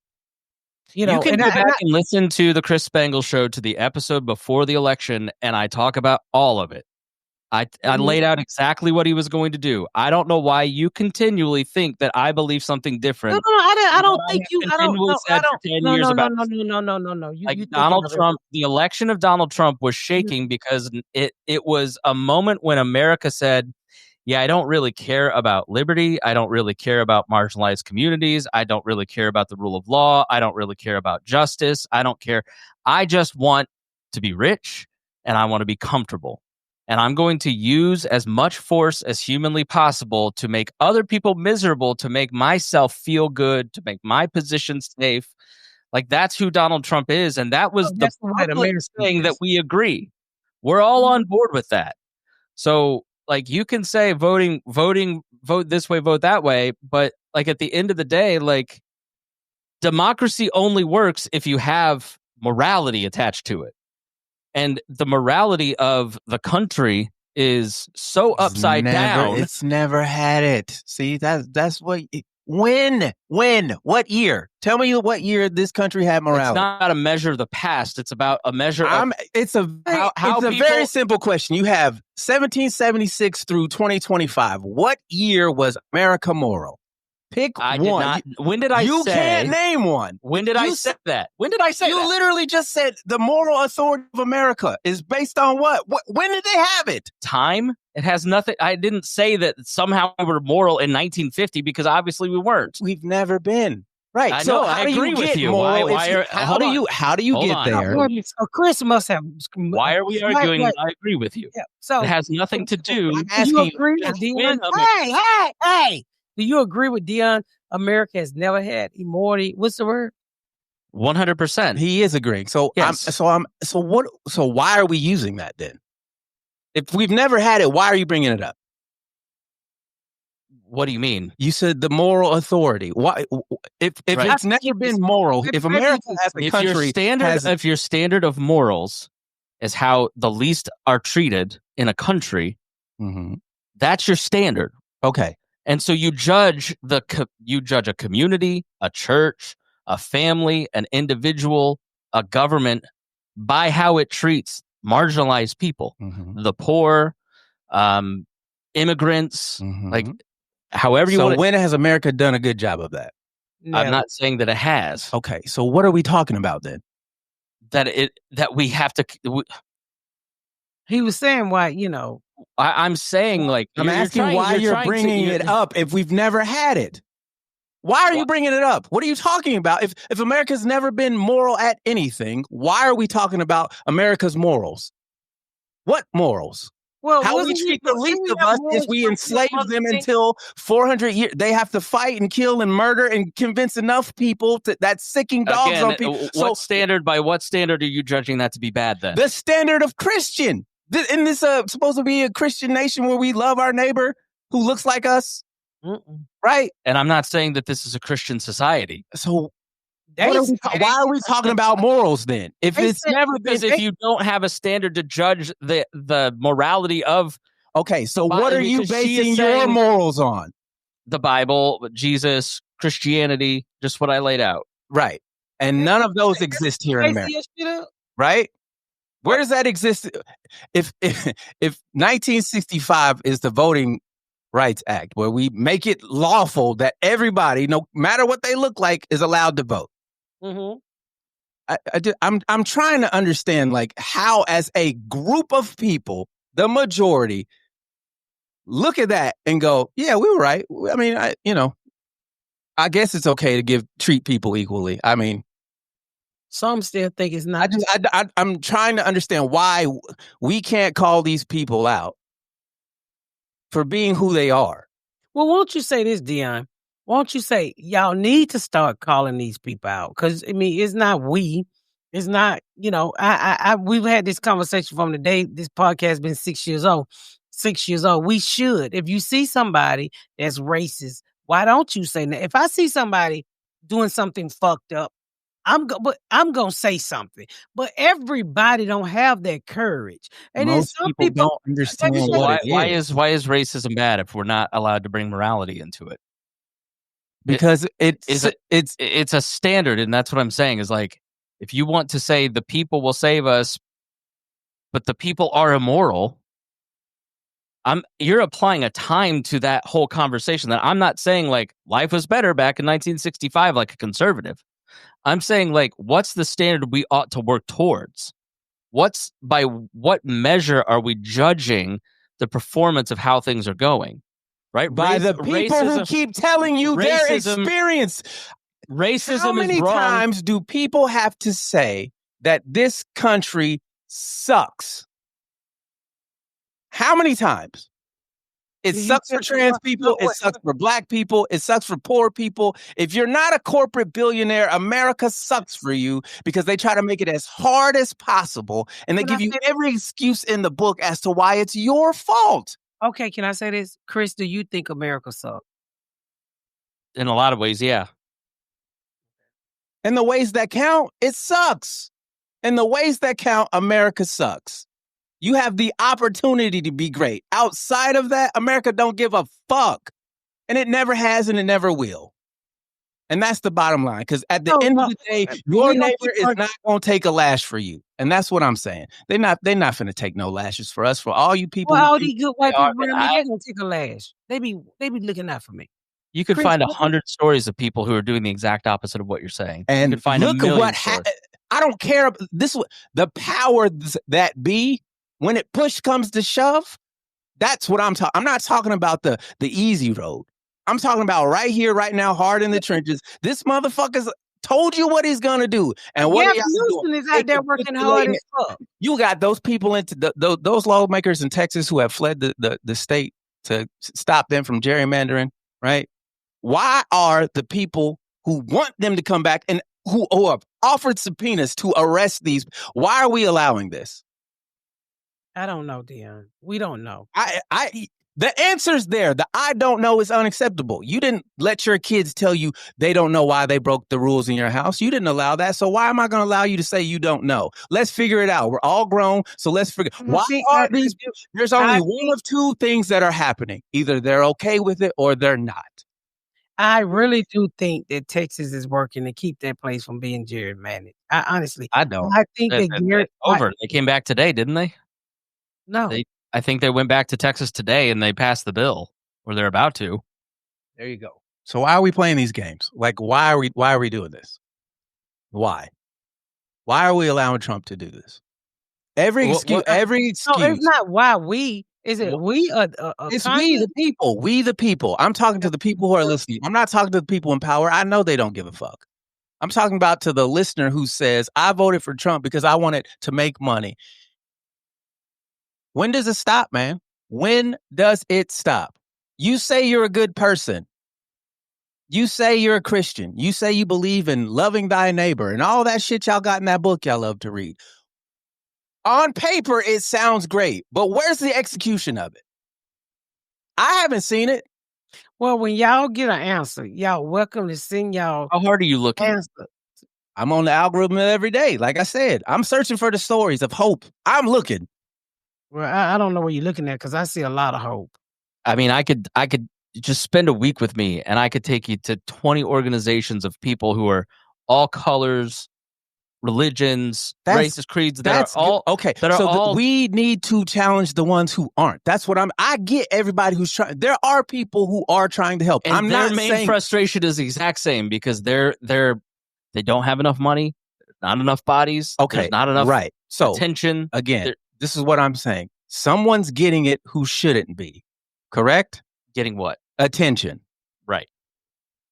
You can go back and listen to the Chris Spangle show, to the episode before the election, and I talk about all of it. I laid out exactly what he was going to do. I don't know why you continually think that I believe something different. No, I don't think you. I don't. No. You Donald Trump, the election of Donald Trump was shaking because it was a moment when America said, yeah, I don't really care about liberty. I don't really care about marginalized communities. I don't really care about the rule of law. I don't really care about justice. I don't care. I just want to be rich and I want to be comfortable. And I'm going to use as much force as humanly possible to make other people miserable, to make myself feel good, to make my position safe. Like, that's who Donald Trump is. And that was the public thing that we agree. We're all on board with that. So, like, you can say vote this way, vote that way. But, like, at the end of the day, like, democracy only works if you have morality attached to it. And the morality of the country is so upside down. It's never had it. See, that's what. What year? Tell me what year this country had morality. It's not a measure of the past. It's about a measure of. It's a very simple question. You have 1776 through 2025. What year was America moral? Pick one. When did I say? You can't name one. When did I say that? When did I say that? You literally just said the moral authority of America is based on what? When did they have it? Time. It has nothing. I didn't say that somehow we were moral in 1950 because obviously we weren't. We've never been. Right. I know. I agree with you. How do you get there? So Chris must have. Why are we arguing? Right. I agree with you. Yeah. So it has nothing to do. Do you agree with Deon? Hey. Do you agree with Deon? America has never had immorality. What's the word? 100%. He is agreeing. So yes. So why are we using that then? If we've never had it, why are you bringing it up? What do you mean? You said the moral authority. Why? If it's never been moral, if America as a country if your standard of morals is how the least are treated in a country, that's your standard. Okay. And so you judge a community, a church, a family, an individual, a government by how it treats marginalized people, the poor, immigrants, like however you want. So when has America done a good job of that? No. I'm not saying that it has. Okay, so what are we talking about then? That we have to. He was saying why, I'm saying, like, I'm asking why you're bringing it up if we've never had it. Why are you bringing it up? What are you talking about? If America's never been moral at anything, why are we talking about America's morals? What morals? Well, how we treat the least of us is we enslave them until 400 years. They have to fight and kill and murder and convince enough people that's sicking dogs on people. By what standard are you judging that to be bad then? The standard of Christian. Isn't this supposed to be a Christian nation where we love our neighbor who looks like us? Right? And I'm not saying that this is a Christian society. So why are we talking about morals then? If it's never been, if you don't have a standard to judge the morality of. Okay, so what are you basing your morals on? The Bible, Jesus, Christianity, just what I laid out. Right. And none of those exist here in America. Right? Where does that exist? If 1965 is the Voting Rights Act, where we make it lawful that everybody, no matter what they look like, is allowed to vote. I'm trying to understand, like, how as a group of people, the majority, look at that and go, yeah, we were right. I mean, I guess it's okay to treat people equally. I mean, some still think it's not. I'm trying to understand why we can't call these people out for being who they are. Well, won't you say this, Deon? Won't you say y'all need to start calling these people out? Because I mean, it's not we. It's not, we've had this conversation from the day this podcast has been 6 years old. 6 years old. We should. If you see somebody that's racist, why don't you say that? If I see somebody doing something fucked up, I'm gonna say something. But everybody don't have that courage. And most some people don't understand why is racism bad if we're not allowed to bring morality into it? Because it's a standard, and that's what I'm saying is, like, if you want to say the people will save us, but the people are immoral, you're applying a time to that whole conversation. That I'm not saying like life was better back in 1965 like a conservative. I'm saying, like, what's the standard we ought to work towards? By what measure are we judging the performance of how things are going? Right? By the people who keep telling you their experience. Racism How many times do people have to say that this country sucks? How many times? It sucks for trans people. It sucks for black people. It sucks for poor people. If you're not a corporate billionaire, America sucks for you because they try to make it as hard as possible. And they give you every excuse in the book as to why it's your fault. Okay, can I say this? Chris, do you think America sucks? In a lot of ways, yeah. In the ways that count, it sucks. In the ways that count, America sucks. You have the opportunity to be great. Outside of that, America don't give a fuck. And it never has and it never will. And that's the bottom line. Because at the end of the day, your neighbor is not going to take a lash for you. And that's what I'm saying. They're not going to take no lashes for us. For all you people. Well, all these good white people, they're going to take a lash. They be looking out for me. You could find 100 stories of people who are doing the exact opposite of what you're saying. And you could find look at what I don't care. The power that be, when it push comes to shove, that's what I'm talking. I'm not talking about the easy road. I'm talking about right here, right now, hard in the trenches. This motherfucker's told you what he's gonna do, and what Houston is out there working hard as fuck. You got those people those lawmakers in Texas who have fled the state to stop them from gerrymandering, right? Why are the people who want them to come back and who have offered subpoenas to arrest these? Why are we allowing this? I don't know, Deon. We don't know. The answer's there. The I don't know is unacceptable. You didn't let your kids tell you they don't know why they broke the rules in your house. You didn't allow that. So why am I going to allow you to say you don't know? Let's figure it out. We're all grown. So let's figure. Why are these? There's only one of two things that are happening. Either they're okay with it or they're not. I really do think that Texas is working to keep that place from being gerrymandered. I don't. I think They came back today, didn't they? No. I think they went back to Texas today and they passed the bill, or they're about to. There you go. So why are we playing these games? Like, why are we doing this? Why are we allowing Trump to do this? Every excuse. No, it's not why we. Is it we? It's we, the people. We, the people. I'm talking to the people who are listening. I'm not talking to the people in power. I know they don't give a fuck. I'm talking about to the listener who says, I voted for Trump because I wanted to make money. When does it stop, man? When does it stop? You say you're a good person. You say you're a Christian. You say you believe in loving thy neighbor and all that shit y'all got in that book y'all love to read. On paper, it sounds great, but where's the execution of it? I haven't seen it. Well, when y'all get an answer, y'all welcome to send y'all. How hard are you looking? Answer. I'm on the algorithm every day. Like I said, I'm searching for the stories of hope. I'm looking. Well, I don't know what you're looking at because I see a lot of hope. I mean, I could just spend a week with me and I could take you to 20 organizations of people who are all colors, religions, races, creeds. That are all okay. We need to challenge the ones who aren't. That's what I get everybody who's trying. There are people who are trying to help. And their main frustration is the exact same because they don't have enough money, not enough bodies. Okay. There's not enough attention. Again, this is what I'm saying. Someone's getting it who shouldn't be. Correct? Getting what? Attention. Right.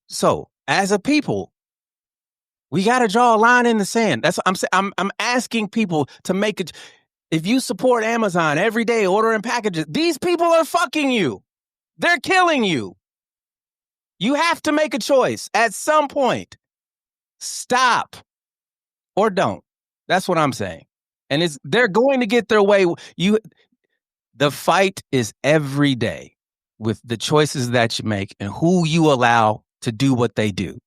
So, as a people, we got to draw a line in the sand. That's what I'm saying. I'm asking people to make it. If you support Amazon every day ordering packages, these people are fucking you. They're killing you. You have to make a choice at some point. Stop or don't. That's what I'm saying. And they're going to get their way. The fight is every day with the choices that you make and who you allow to do what they do.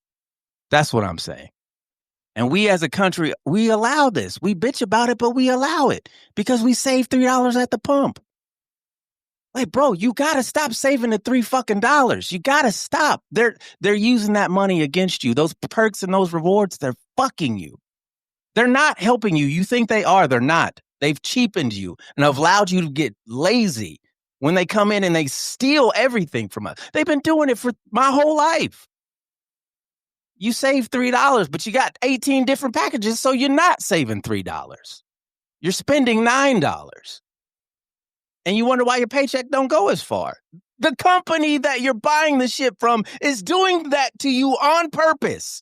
That's what I'm saying. And we as a country, we allow this. We bitch about it, but we allow it because we save $3 at the pump. Like, bro, you got to stop saving the $3 You got to stop. They're using that money against you. Those perks and those rewards, they're fucking you. They're not helping you. You think they are. They're not. They've cheapened you and have allowed you to get lazy when they come in and they steal everything from us. They've been doing it for my whole life. You save $3, but you got 18 different packages, so you're not saving $3. You're spending $9. And you wonder why your paycheck don't go as far. The company that you're buying the shit from is doing that to you on purpose.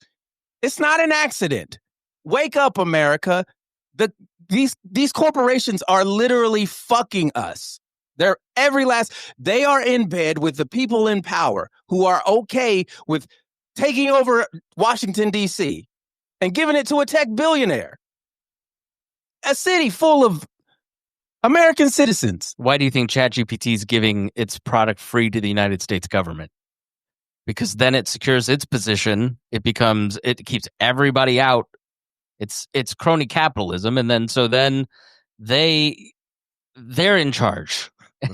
It's not an accident. Wake up, America. These corporations are literally fucking us. They are in bed with the people in power who are okay with taking over Washington, D.C. and giving it to a tech billionaire. A city full of American citizens. Why do you think ChatGPT is giving its product free to the United States government? Because then it secures its position. It keeps everybody out. It's crony capitalism, and then they're in charge.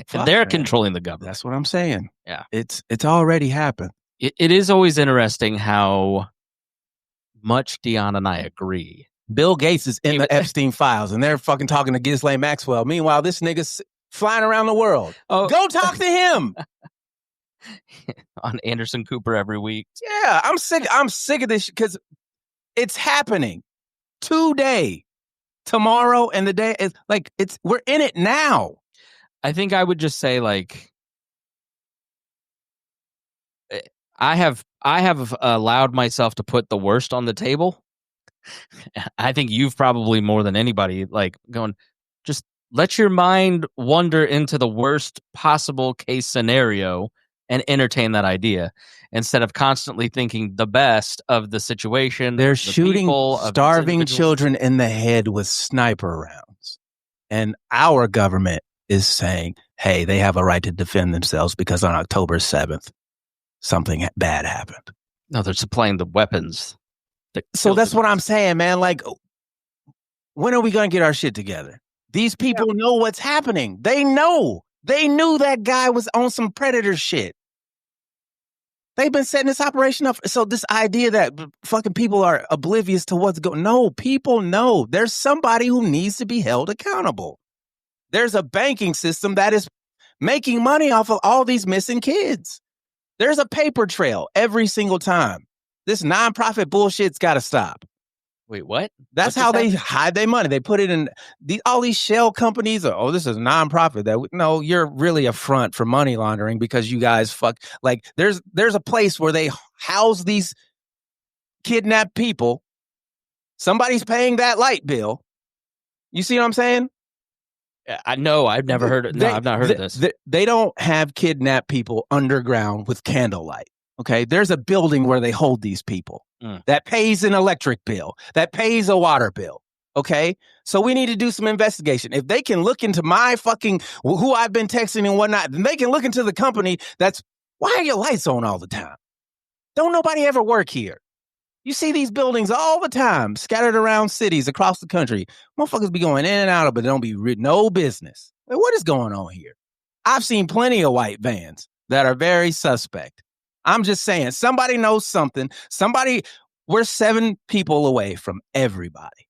Fuck, they're man. Controlling the government. That's what I'm saying. Yeah, it's already happened. It is always interesting how much Deon and I agree. Bill Gates is in the Epstein files, and they're fucking talking to Ghislaine Maxwell. Meanwhile, this nigga's flying around the world. Oh. Go talk to him. On Anderson Cooper every week. Yeah, I'm sick of this because it's happening today, tomorrow, and the day is like we're in it now. I think I would just say, like, I have allowed myself to put the worst on the table. I think you've probably more than anybody, like, going, just let your mind wander into the worst possible case scenario and entertain that idea instead of constantly thinking the best of the situation. They're shooting starving children in the head with sniper rounds. And our government is saying, hey, they have a right to defend themselves because on October 7th, something bad happened. No, they're supplying the weapons. So that's what I'm saying, man. Like, when are we going to get our shit together? These people know what's happening. They know. They knew that guy was on some predator shit. They've been setting this operation up. So this idea that fucking people are oblivious to what's going on. No, people know. There's somebody who needs to be held accountable. There's a banking system that is making money off of all these missing kids. There's a paper trail every single time. This nonprofit bullshit's got to stop. Wait, what? That's how they hide their money. They put it in all these shell companies. This is a nonprofit. No, you're really a front for money laundering because you guys fuck. Like, there's a place where they house these kidnapped people. Somebody's paying that light bill. You see what I'm saying? I know. I've never heard it. No, I've not heard of this. They don't have kidnapped people underground with candlelight. Okay, there's a building where they hold these people that pays an electric bill, that pays a water bill. Okay, so we need to do some investigation. If they can look into my fucking who I've been texting and whatnot, then they can look into the company. Why are your lights on all the time? Don't nobody ever work here. You see these buildings all the time, scattered around cities across the country. Motherfuckers be going in and out of it, but don't be no business. Like, what is going on here? I've seen plenty of white vans that are very suspect. I'm just saying, somebody knows something. We're 7 people away from everybody.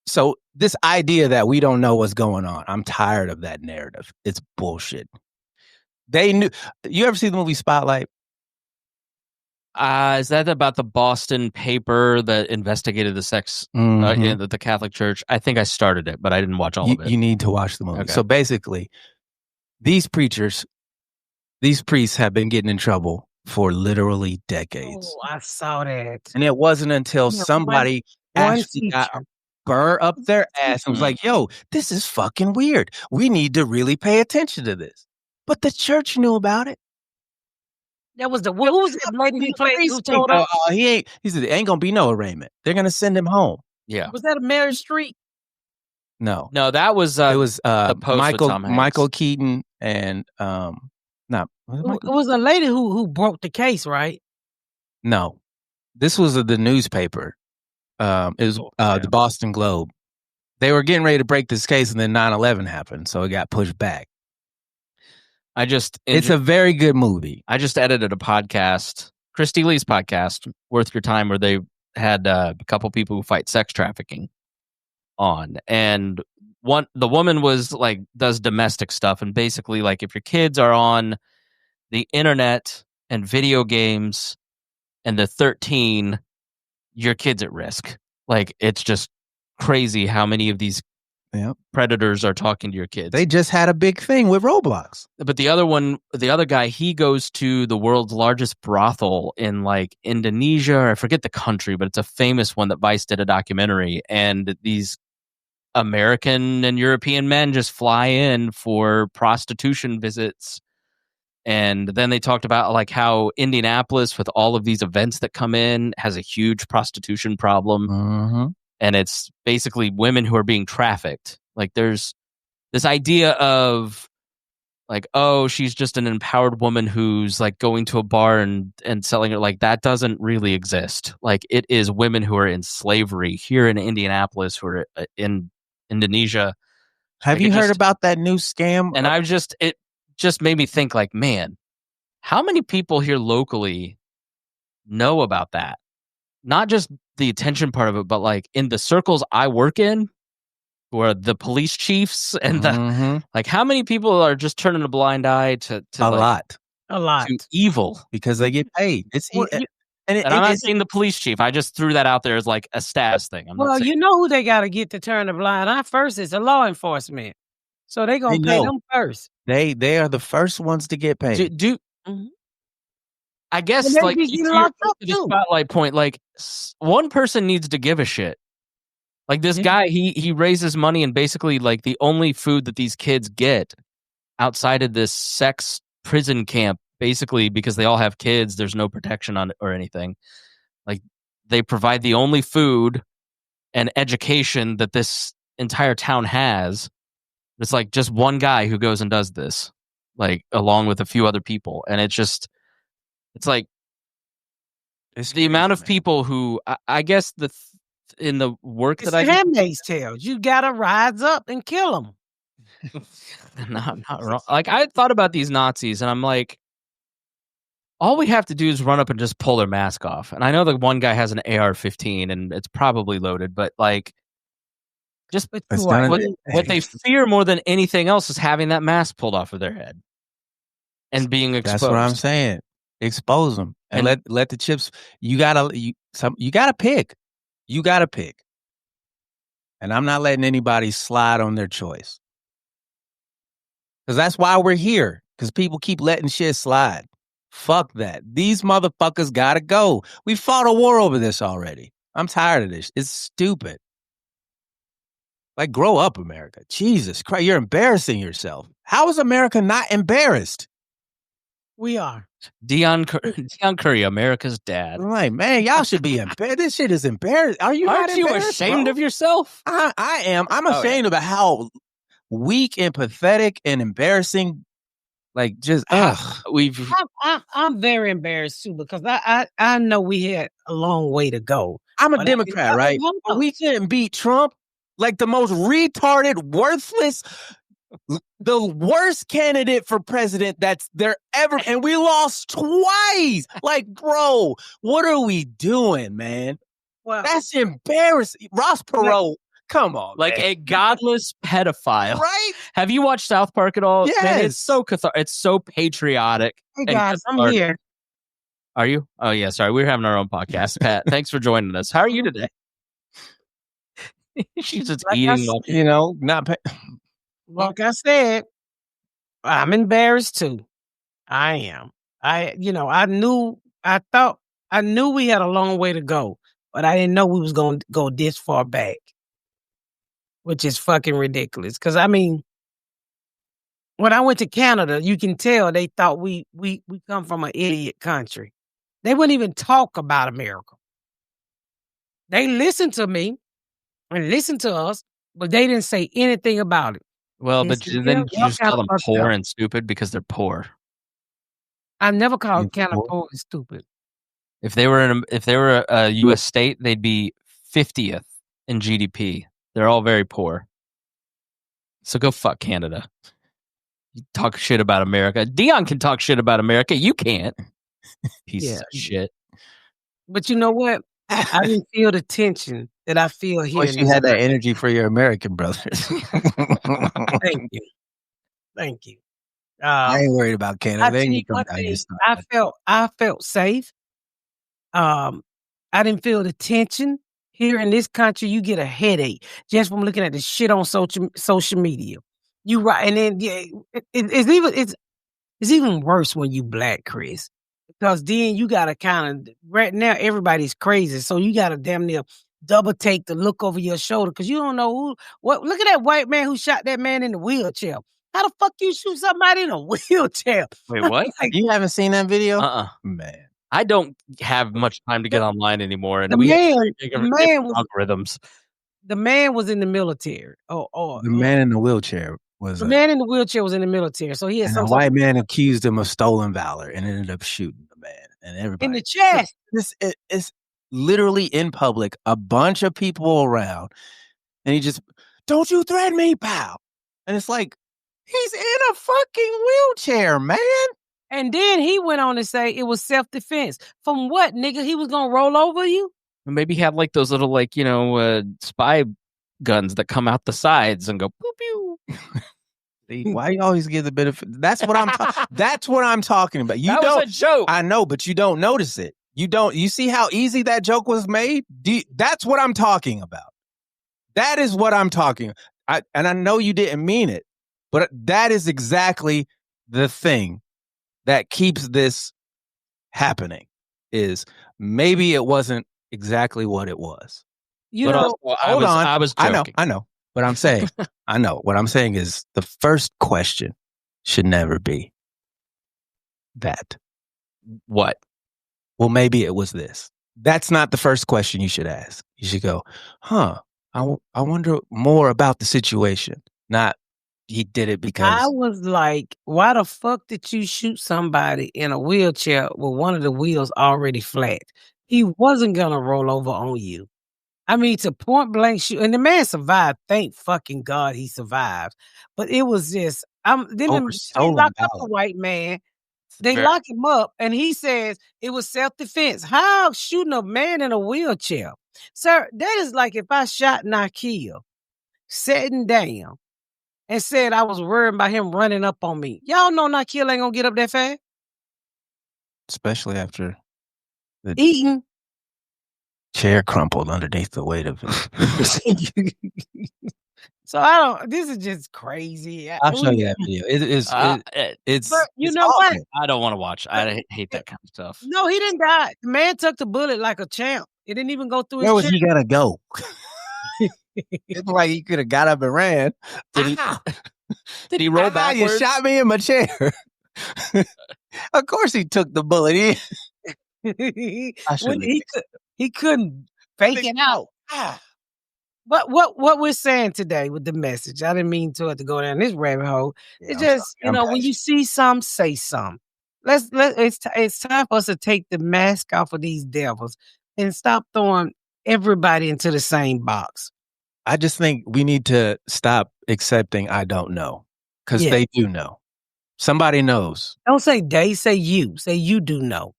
So this idea that we don't know what's going on, I'm tired of that narrative. It's bullshit. They knew. You ever see the movie Spotlight? Is that about the Boston paper that investigated the sex in the Catholic Church? I think I started it, but I didn't watch all of it. You need to watch the movie. Okay. So basically, these priests have been getting in trouble for literally decades. Oh, I saw that. And it wasn't until somebody actually got burr up their ass and was like, yo, this is fucking weird. We need to really pay attention to this. But the church knew about it. That was who was that lady who played who told us? He said, ain't gonna be no arraignment. They're gonna send him home. Yeah. Was that a Mary Street? No, that was it was the post with Tom Hanks. Michael Keaton and it was a lady who broke the case, right? No, this was the newspaper. It was the Boston Globe. They were getting ready to break this case, and then 9/11 happened, so it got pushed back. It's a very good movie. I just edited a podcast, Christy Lee's podcast, Worth Your Time, where they had a couple people who fight sex trafficking on. And the woman was like, does domestic stuff. And basically, like, if your kids are on the internet and video games and they're 13, your kid's at risk. Like, it's just crazy how many of these predators are talking to your kids. They just had a big thing with Roblox. But the other guy, he goes to the world's largest brothel in like Indonesia, or I forget the country, but it's a famous one that Vice did a documentary. And these American and European men just fly in for prostitution visits. And then they talked about like how Indianapolis, with all of these events that come in, has a huge prostitution problem. Mm-hmm. And it's basically women who are being trafficked. Like, there's this idea of like, oh, she's just an empowered woman who's like going to a bar and selling it. Like, that doesn't really exist. Like, it is women who are in slavery here in Indianapolis, who are in Indonesia. Have you heard about that new scam? And it just made me think like, man, how many people here locally know about that? Not just the attention part of it, but like in the circles I work in, who are the police chiefs and like, how many people are just turning a blind eye to a lot to evil because they get paid. I'm not saying the police chief. I just threw that out there as like a status thing. You know who they got to get to turn the blind eye first is the law enforcement. So they're gonna pay them first. They are the first ones to get paid. I guess like the spotlight point, like one person needs to give a shit. Like this guy, he raises money, and basically like the only food that these kids get outside of this sex prison camp, basically because they all have kids, there's no protection on it or anything. Like they provide the only food and education that this entire town has. It's like just one guy who goes and does this, like along with a few other people, and it's like it's the amount of people who I guess in the work that I do. Handmaid's Tale. You gotta rise up and kill them. No, I'm not wrong. Like I thought about these Nazis, and I'm like, all we have to do is run up and just pull their mask off. And I know that one guy has an AR-15, and it's probably loaded, but like, just what they fear more than anything else is having that mask pulled off of their head and being exposed. That's what I'm saying. Expose them and let the chips. You gotta pick. You gotta pick. And I'm not letting anybody slide on their choice. Because that's why we're here. Because people keep letting shit slide. Fuck that. These motherfuckers gotta go. We fought a war over this already. I'm tired of this. It's stupid. Like, grow up, America. Jesus Christ, you're embarrassing yourself. How is America not embarrassed? We are. Deon Curry, America's dad. I'm like, man, y'all should be embarrassed. This shit is embarrassing. Aren't you ashamed of yourself? I am. I'm ashamed about how weak and pathetic and embarrassing. Like, just I'm very embarrassed too, because I know we had a long way to go. I'm a Democrat, right? But we couldn't beat Trump, like the most retarded, worthless, the worst candidate for president that's there ever, and we lost twice. Like, bro, what are we doing, man? Well, that's embarrassing. Ross Perot. Come on, like man. A godless pedophile, right? Have you watched South Park at all? Yes. Man, it's so it's so patriotic. Hey guys, I'm here. Are you? Oh yeah, sorry, we're having our own podcast. Pat, thanks for joining us. How are you today? She's just eating, not. Like I said, I'm embarrassed too. I am. I knew we had a long way to go, but I didn't know we was going to go this far back. Which is fucking ridiculous. Because, I mean, when I went to Canada, you can tell they thought we come from an idiot country. They wouldn't even talk about America. They listened to me and listened to us, but they didn't say anything about it. Well, but then you just call them poor and stupid because they're poor. I've never called Canada poor and stupid. If they were a U.S. state, they'd be 50th in GDP. They're all very poor. So go fuck Canada. You talk shit about America. Deon can talk shit about America. You can't. Piece of shit. But you know what? I didn't feel the tension that I feel here. You had that energy for your American brothers. Thank you. I ain't worried about Canada. They ain't come down here. I felt safe. I didn't feel the tension. Here in this country, you get a headache just from looking at the shit on social media. You right, and then it's even worse when you black, Chris, because then you gotta kind of right now everybody's crazy, so you gotta damn near double take the look over your shoulder because you don't know what. Look at that white man who shot that man in the wheelchair. How the fuck you shoot somebody in a wheelchair? Wait, what? Like, you haven't seen that video? Man. I don't have much time to get online anymore, and the man was in the military. The man in the wheelchair was the man in the wheelchair was in the military. So he had a white man accused him of stolen valor and ended up shooting the man and everybody in the chest. This is literally in public, a bunch of people around, and he just, don't you threaten me, pal. And it's like, he's in a fucking wheelchair, man. And then he went on to say it was self-defense. From what, nigga? He was going to roll over you? Maybe he had like those little spy guns that come out the sides and go pew pew. Why you always give the benefit? That's what that's what I'm talking about. That was a joke. I know, but you don't notice it. You see how easy that joke was made? That's what I'm talking about. That is what I'm talking about. And I know you didn't mean it, but that is exactly the thing that keeps this happening. Is maybe it wasn't exactly what it was. Hold on. I was joking. I know. But I'm saying, I know. What I'm saying is the first question should never be that. What? Well, maybe it was this. That's not the first question you should ask. You should go, I wonder more about the situation. Not, he did it because... I was like, why the fuck did you shoot somebody in a wheelchair with one of the wheels already flat? He wasn't going to roll over on you. I mean, to point blank shoot, and the man survived. Thank fucking God he survived. But it was just, then they locked up the white man. They lock him up, and he says it was self-defense. How shooting a man in a wheelchair? Sir, that is like if I shot Nakia sitting down and said I was worried about him running up on me. Y'all know Nakia ain't gonna get up that fast. Especially after the eating. Chair crumpled underneath the weight of it. So this is just crazy. I'll show you that video. It's but you know awful. What? I don't want to watch. I hate that kind of stuff. No, he didn't die. The man took the bullet like a champ. It didn't even go through his Where was he gonna go? It's like he could have got up and ran. Did he roll backwards? You shot me in my chair. Of course he took the bullet. He couldn't fake it out. But what we're saying today with the message, I didn't mean to have to go down this rabbit hole. It's just, when you see some, say some. It's time for us to take the mask off of these devils and stop throwing everybody into the same box. I just think we need to stop accepting I don't know, because they do know. Somebody knows. Don't say they, say you. Say you do know.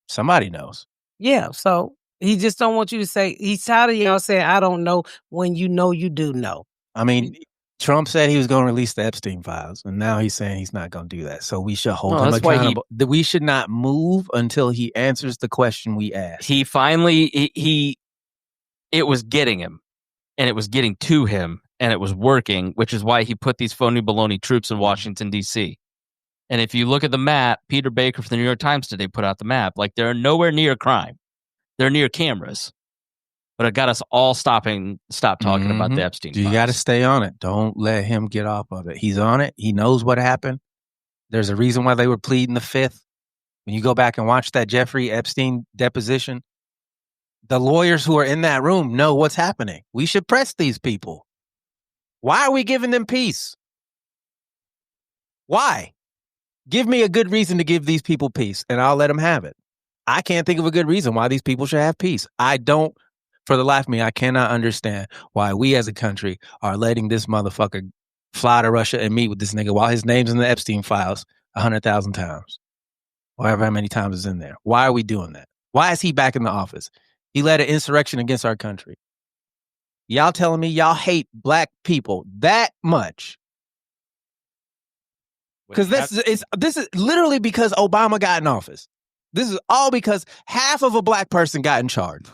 Somebody knows. Yeah, so he just don't want you to say, he's tired of y'all saying I don't know when you know you do know. I mean, Trump said he was going to release the Epstein files, and now he's saying he's not going to do that. So we should hold him accountable. We should not move until he answers the question we asked. He finally, it was getting him, and it was getting to him, and it was working, which is why he put these phony baloney troops in Washington, D.C. And if you look at the map, Peter Baker from the New York Times today put out the map. Like, they're nowhere near crime. They're near cameras. But it got us all stop talking about the Epstein files. You got to stay on it. Don't let him get off of it. He's on it. He knows what happened. There's a reason why they were pleading the fifth. When you go back and watch that Jeffrey Epstein deposition, the lawyers who are in that room know what's happening. We should press these people. Why are we giving them peace? Why? Give me a good reason to give these people peace, and I'll let them have it. I can't think of a good reason why these people should have peace. For the life of me, I cannot understand why we as a country are letting this motherfucker fly to Russia and meet with this nigga while his name's in the Epstein files 100,000 times. However how many times it's in there. Why are we doing that? Why is he back in the office? He led an insurrection against our country. Y'all telling me y'all hate black people that much? Because this is literally because Obama got in office. This is all because half of a black person got in charge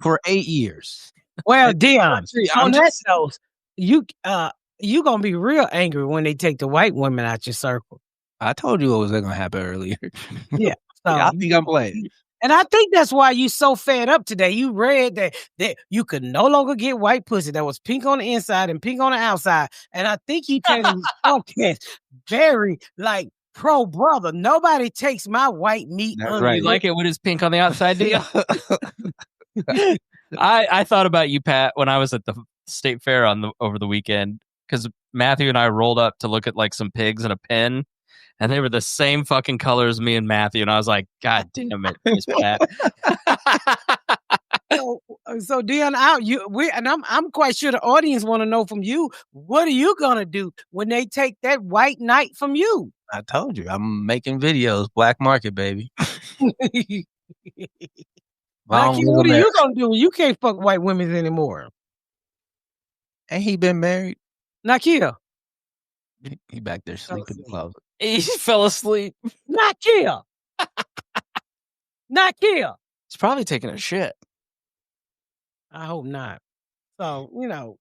for 8 years. Well, Deon, on that note, you gonna be real angry when they take the white women out your circle. I told you what was going to happen earlier. Yeah, so, I think I'm playing. And I think that's why you so fed up today. You read that you could no longer get white pussy that was pink on the inside and pink on the outside. And I think he came to the podcast very pro brother. Nobody takes my white meat. Right. You like it when it's pink on the outside, do you? I thought about you, Pat, when I was at the state fair over the weekend, because Matthew and I rolled up to look at some pigs in a pen. And they were the same fucking color as me and Matthew. And I was like, God damn it, Miss Pat. So Deon, I'm quite sure the audience want to know from you, what are you going to do when they take that white knight from you? I told you, I'm making videos, black market, baby. What are you going to do when you can't fuck white women anymore? Ain't he been married? Nakia. He back there sleeping in the closet. He fell asleep. Nakia. Nakia. He's probably taking a shit. I hope not. So,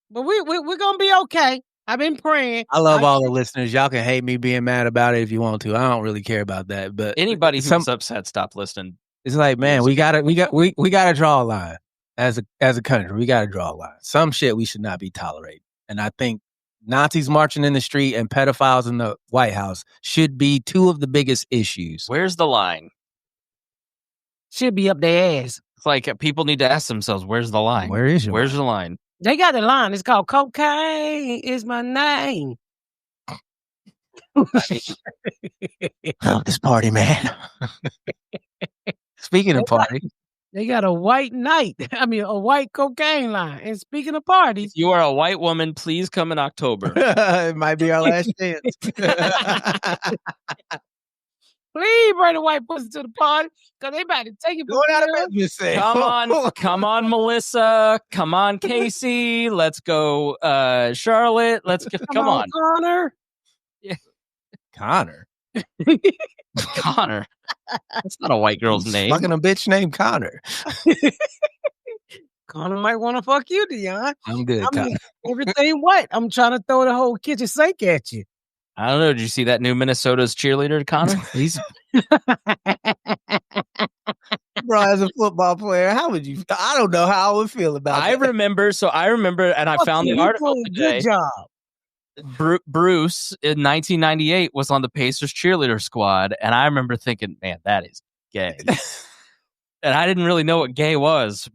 but we're going to be okay. I've been praying. I love all the listeners. Y'all can hate me being mad about it if you want to. I don't really care about that. But anybody who's upset, stop listening. It's like, man, we gotta draw a line as a country. We gotta draw a line. Some shit we should not be tolerating. And I think Nazis marching in the street and pedophiles in the White House should be two of the biggest issues. Where's the line? Should be up their ass. It's like people need to ask themselves, where's the line? Where's the line? They got the line. It's called cocaine is my name. Oh, this party, man. Speaking of party. They got a white knight. A white cocaine line. And speaking of parties. If you are a white woman, please come in October. It might be our last chance. Please bring the white pussy to the party, because they about to take it. Going out of business. Come on, Melissa. Come on, Casey. Let's go, Charlotte. Come on. Connor. Yeah. Connor. Connor. That's not a white girl's name. Fucking a bitch named Connor. Connor might want to fuck you, Deon. I'm good, Connor. Everything white. I'm trying to throw the whole kitchen sink at you. I don't know. Did you see that new Minnesota's cheerleader, Connor? bro, as a football player, how would you? I don't know how I would feel about I that. remember, and I found the article today. Good job. Bruce in 1998 was on the Pacers cheerleader squad, and I remember thinking, man, that is gay. And I didn't really know what gay was,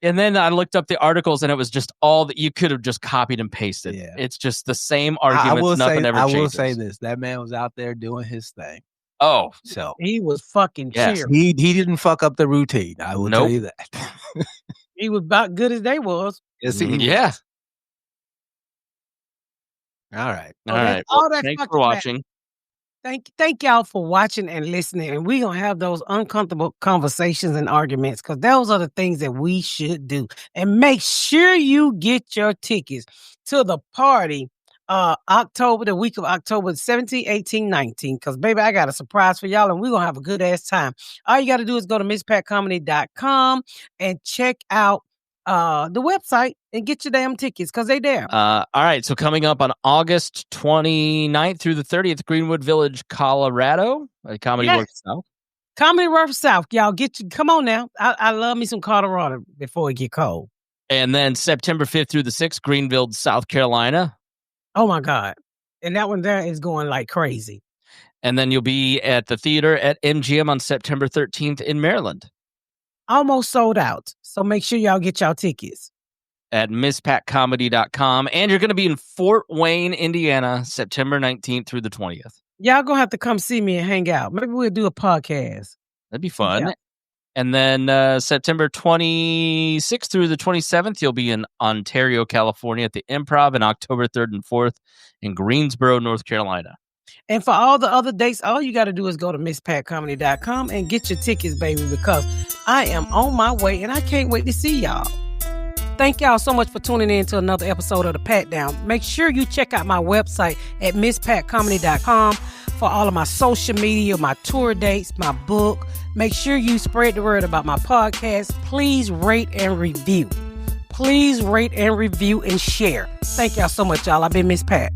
and then I looked up the articles, and it was just all that you could have just copied and pasted. Yeah. It's just the same arguments. Nothing ever changes. I will say this: that man was out there doing his thing. Oh, so he was fucking cheering. He didn't fuck up the routine. I will tell you that. He was about good as they was. Yes, yeah. All right. Well, thanks for watching. Thank y'all for watching and listening. And we're going to have those uncomfortable conversations and arguments because those are the things that we should do. And make sure you get your tickets to the party the week of October 17, 18, 19. Because, baby, I got a surprise for y'all and we're going to have a good ass time. All you got to do is go to MissPatComedy.com and check out the website and get your damn tickets because they there. All right. So coming up on August 29th through the 30th, Greenwood Village, Colorado. Comedy Works South. Comedy Works South. Y'all come on now. I love me some Colorado before it get cold. And then September 5th through the 6th, Greenville, South Carolina. Oh my God. And that one there is going like crazy. And then you'll be at the theater at MGM on September 13th in Maryland. Almost sold out. So make sure y'all get y'all tickets. At MissPatComedy.com. And you're going to be in Fort Wayne, Indiana, September 19th through the 20th. Y'all going to have to come see me and hang out. Maybe we'll do a podcast. That'd be fun. Yeah. And then September 26th through the 27th, you'll be in Ontario, California at the Improv, and October 3rd and 4th in Greensboro, North Carolina. And for all the other dates, all you got to do is go to MissPatComedy.com and get your tickets, baby, because I am on my way and I can't wait to see y'all. Thank y'all so much for tuning in to another episode of The Pat Down. Make sure you check out my website at MissPatComedy.com for all of my social media, my tour dates, my book. Make sure you spread the word about my podcast. Please rate and review. Please rate and review and share. Thank y'all so much, y'all. I've been Miss Pat.